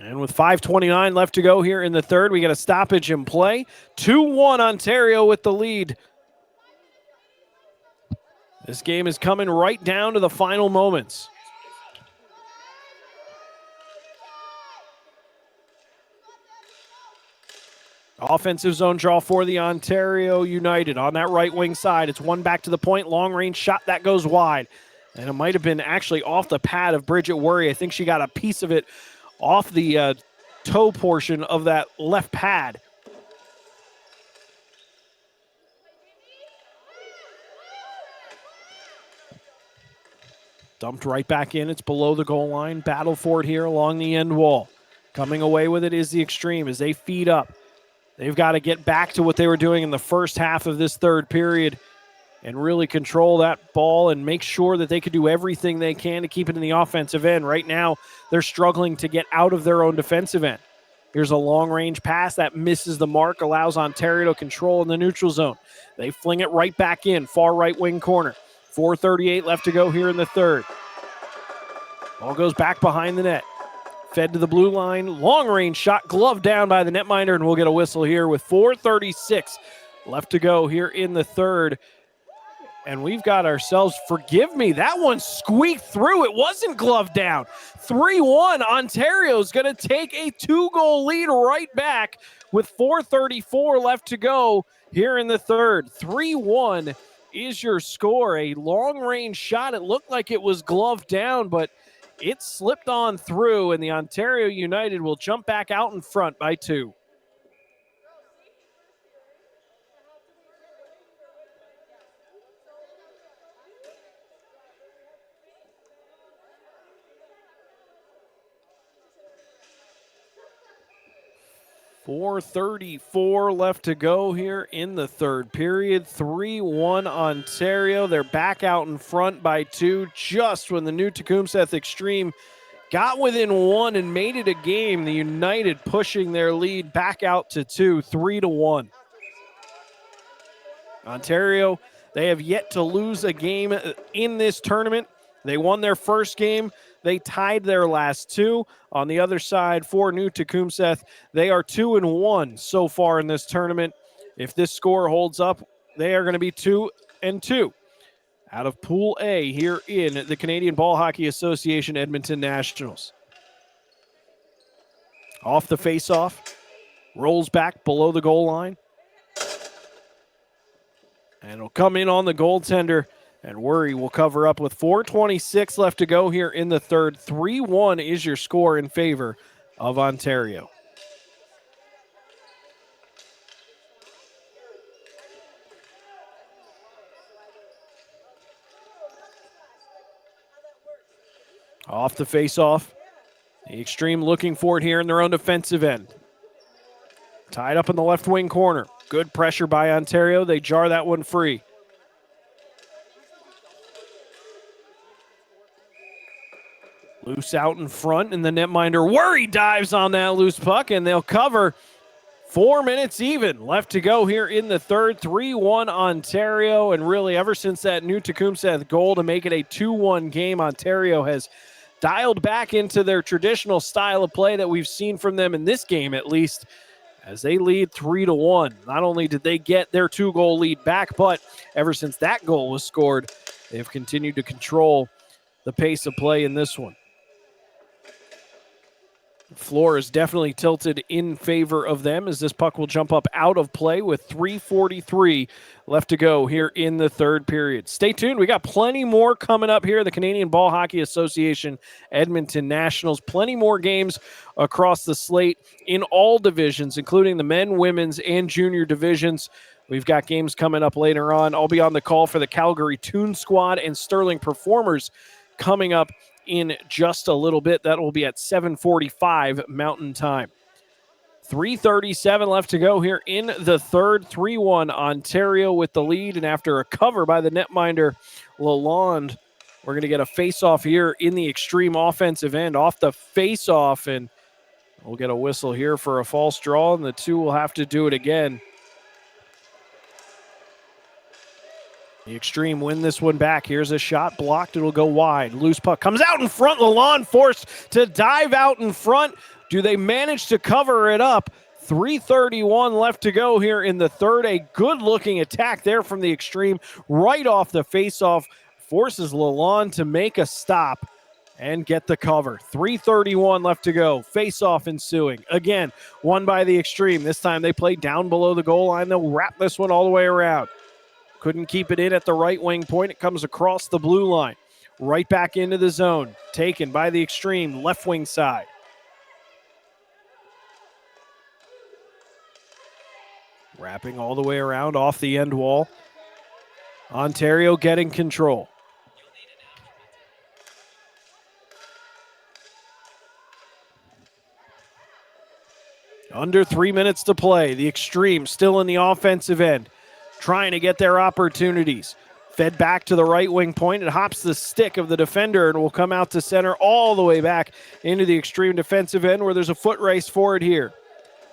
And with 5:29 left to go here in the third, we get a stoppage in play. 2-1 Ontario with the lead. This game is coming right down to the final moments. Offensive zone draw for the Ontario United on that right wing side. It's one back to the point, long range shot that goes wide. And it might have been actually off the pad of Bridget Worry. I think she got a piece of it off the toe portion of that left pad. Dumped right back in. It's below the goal line. Battle for it here along the end wall. Coming away with it is the Xtreme as they feed up. They've got to get back to what they were doing in the first half of this third period and really control that ball and make sure that they can do everything they can to keep it in the offensive end. Right now, they're struggling to get out of their own defensive end. Here's a long-range pass that misses the mark, allows Ontario to control in the neutral zone. They fling it right back in, far right wing corner. 4:38 left to go here in the third. Ball goes back behind the net. Fed to the blue line, long-range shot, gloved down by the netminder, and we'll get a whistle here with 4:36 left to go here in the third. And we've got ourselves, forgive me, that one squeaked through. It wasn't gloved down. 3-1, Ontario's going to take a 2-goal lead right back with 4:34 left to go here in the third. 3-1 is your score. A long-range shot. It looked like it was gloved down, but it slipped on through, and the Ontario United will jump back out in front by 2. .434 left to go here in the third period. 3-1 Ontario. They're back out in front by 2 just when the New Tecumseth Xtreme got within 1 and made it a game. The United pushing their lead back out to 2, 3-1. Ontario, They have yet to lose a game in this tournament. They won their first game. They tied their last two. On the other side, for New Tecumseth, they are 2-1 so far in this tournament. If this score holds up, they are going to be 2-2 out of Pool A here in the Canadian Ball Hockey Association Edmonton Nationals. Off the faceoff, rolls back below the goal line. And it'll come in on the goaltender, and Worry will cover up with 4:26 left to go here in the third. 3-1 is your score in favor of Ontario. Off the faceoff. The Xtreme looking for it here in their own defensive end. Tied up in the left wing corner. Good pressure by Ontario. They jar that one free. Loose out in front, and the netminder Worry dives on that loose puck, and they'll cover. 4 minutes even left to go here in the third. 3-1 Ontario, and really ever since that New Tecumseth goal to make it a 2-1 game, Ontario has dialed back into their traditional style of play that we've seen from them in this game at least, as they lead 3-1. Not only did they get their 2-goal lead back, but ever since that goal was scored, they've continued to control the pace of play in this one. Floor is definitely tilted in favor of them as this puck will jump up out of play with 3:43 left to go here in the third period. Stay tuned. We got plenty more coming up here. The Canadian Ball Hockey Association Edmonton Nationals. Plenty more games across the slate in all divisions, including the men, women's, and junior divisions. We've got games coming up later on. I'll be on the call for the Calgary Toon Squad and Sterling Performers coming up in just a little bit. That will be at 7:45 Mountain Time. 3:37 left to go here in the third. 3-1 Ontario with the lead, and after a cover by the netminder Lalonde, we're going to get a face-off here in the Xtreme offensive end. Off the face-off, and we'll get a whistle here for a false draw, and the two will have to do it again. The Xtreme win this one back. Here's a shot blocked. It'll go wide. Loose puck comes out in front. Lalonde forced to dive out in front. Do they manage to cover it up? 3:31 left to go here in the third. A good-looking attack there from the Xtreme right off the faceoff. Forces Lalonde to make a stop and get the cover. 3:31 left to go. Faceoff ensuing. Again, won by the Xtreme. This time they play down below the goal line. They'll wrap this one all the way around. Couldn't keep it in at the right wing point. It comes across the blue line. Right back into the zone. Taken by the Xtreme, left wing side. Wrapping all the way around off the end wall. Ontario getting control. Under 3 minutes to play. The Xtreme still in the offensive end, trying to get their opportunities. Fed back to the right wing point. It hops the stick of the defender and will come out to center all the way back into the Xtreme defensive end where there's a foot race for it here.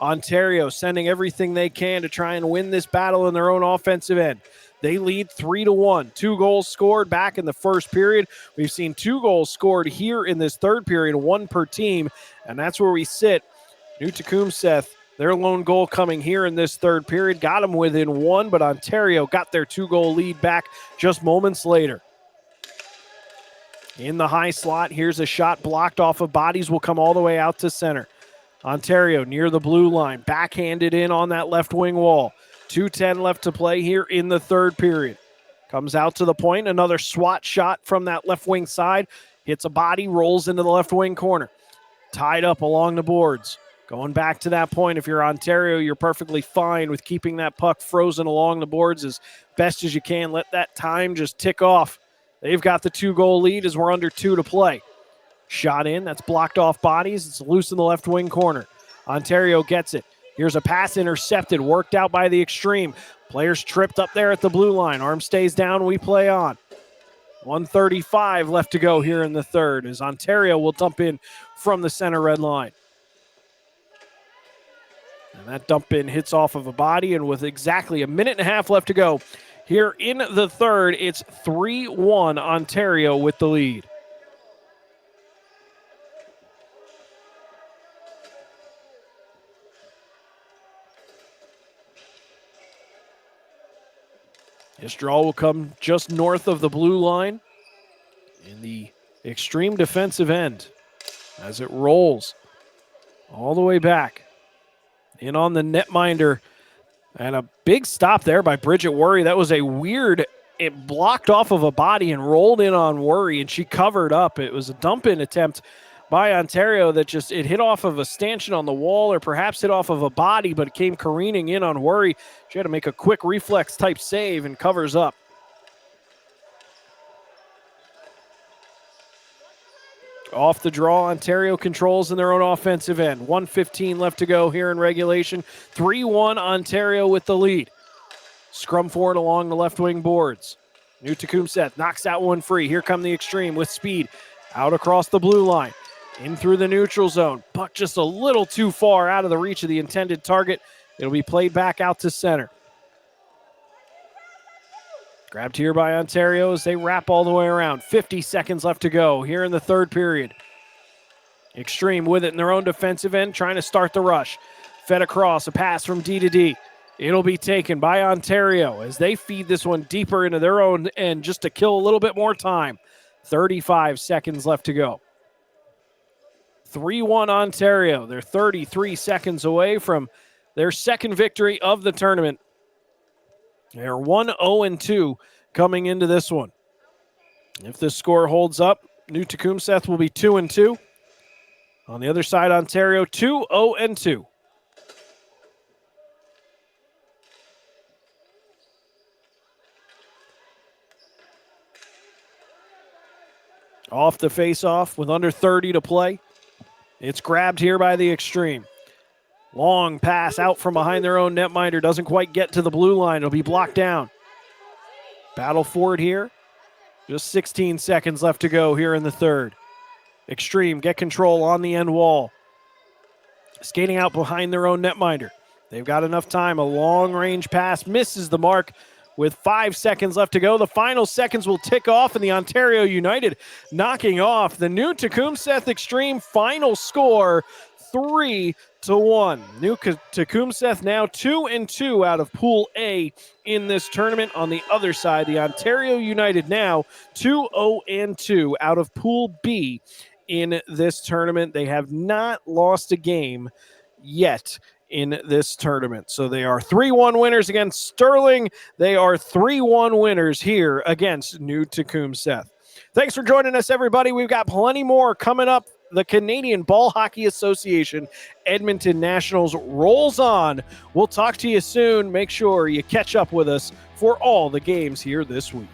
Ontario sending everything they can to try and win this battle in their own offensive end. They lead 3-1. 2 goals scored back in the first period. We've seen 2 goals scored here in this third period, 1 per team, and that's where we sit. New Tecumseth, their lone goal coming here in this third period. Got them within 1, but Ontario got their 2-goal lead back just moments later. In the high slot, here's a shot blocked off of bodies. Will come all the way out to center. Ontario near the blue line, backhanded in on that left wing wall. 2:10 left to play here in the third period. Comes out to the point, another swat shot from that left wing side. Hits a body, rolls into the left wing corner. Tied up along the boards. Going back to that point, if you're Ontario, you're perfectly fine with keeping that puck frozen along the boards as best as you can. Let that time just tick off. They've got the 2-goal lead as we're under 2 to play. Shot in, that's blocked off bodies. It's loose in the left wing corner. Ontario gets it. Here's a pass intercepted, worked out by the Xtreme. Players tripped up there at the blue line. Arm stays down, we play on. 1:35 left to go here in the third as Ontario will dump in from the center red line. And that dump in hits off of a body, and with exactly a minute and a half left to go here in the third. It's 3-1 Ontario with the lead. This draw will come just north of the blue line in the extreme defensive end as it rolls all the way back. In on the netminder, and a big stop there by Bridget Worry. That was a weird, it blocked off of a body and rolled in on Worry, and she covered up. It was a dump-in attempt by Ontario that just, it hit off of a stanchion on the wall or perhaps hit off of a body, but it came careening in on Worry. She had to make a quick reflex-type save and covers up. Off the draw, Ontario controls in their own offensive end. 1:15 left to go here in regulation. 3-1 Ontario with the lead. Scrum forward along the left wing boards. New Tecumseth knocks that one free. Here come the Xtreme with speed. Out across the blue line. In through the neutral zone. Puck just a little too far out of the reach of the intended target. It'll be played back out to center. Grabbed here by Ontario as they wrap all the way around. 50 seconds left to go here in the third period. Xtreme with it in their own defensive end, trying to start the rush. Fed across, a pass from D to D. It'll be taken by Ontario as they feed this one deeper into their own end just to kill a little bit more time. 35 seconds left to go. 3-1 Ontario. They're 33 seconds away from their second victory of the tournament. They're 1-0-2 coming into this one. If this score holds up, New Tecumseth will be 2-2. On the other side, Ontario 2-0-2. Off the face-off with under 30 to play. It's grabbed here by the Xtreme. Long pass out from behind their own netminder. Doesn't quite get to the blue line. It'll be blocked down. Battle for it here. Just 16 seconds left to go here in the third. Xtreme get control on the end wall. Skating out behind their own netminder. They've got enough time. A long-range pass misses the mark with 5 seconds left to go. The final seconds will tick off, and the Ontario United knocking off the New Tecumseth Xtreme. Final score, 3-1. New Tecumseth now 2-2 out of Pool A in this tournament. On the other side, the Ontario United now 2-0-2 out of Pool B in this tournament. They have not lost a game yet in this tournament. So they are 3-1 winners against Sterling. They are 3-1 winners here against New Tecumseth. Thanks for joining us, everybody. We've got plenty more coming up. The Canadian Ball Hockey Association Edmonton Nationals rolls on. We'll talk to you soon. Make sure you catch up with us for all the games here this week.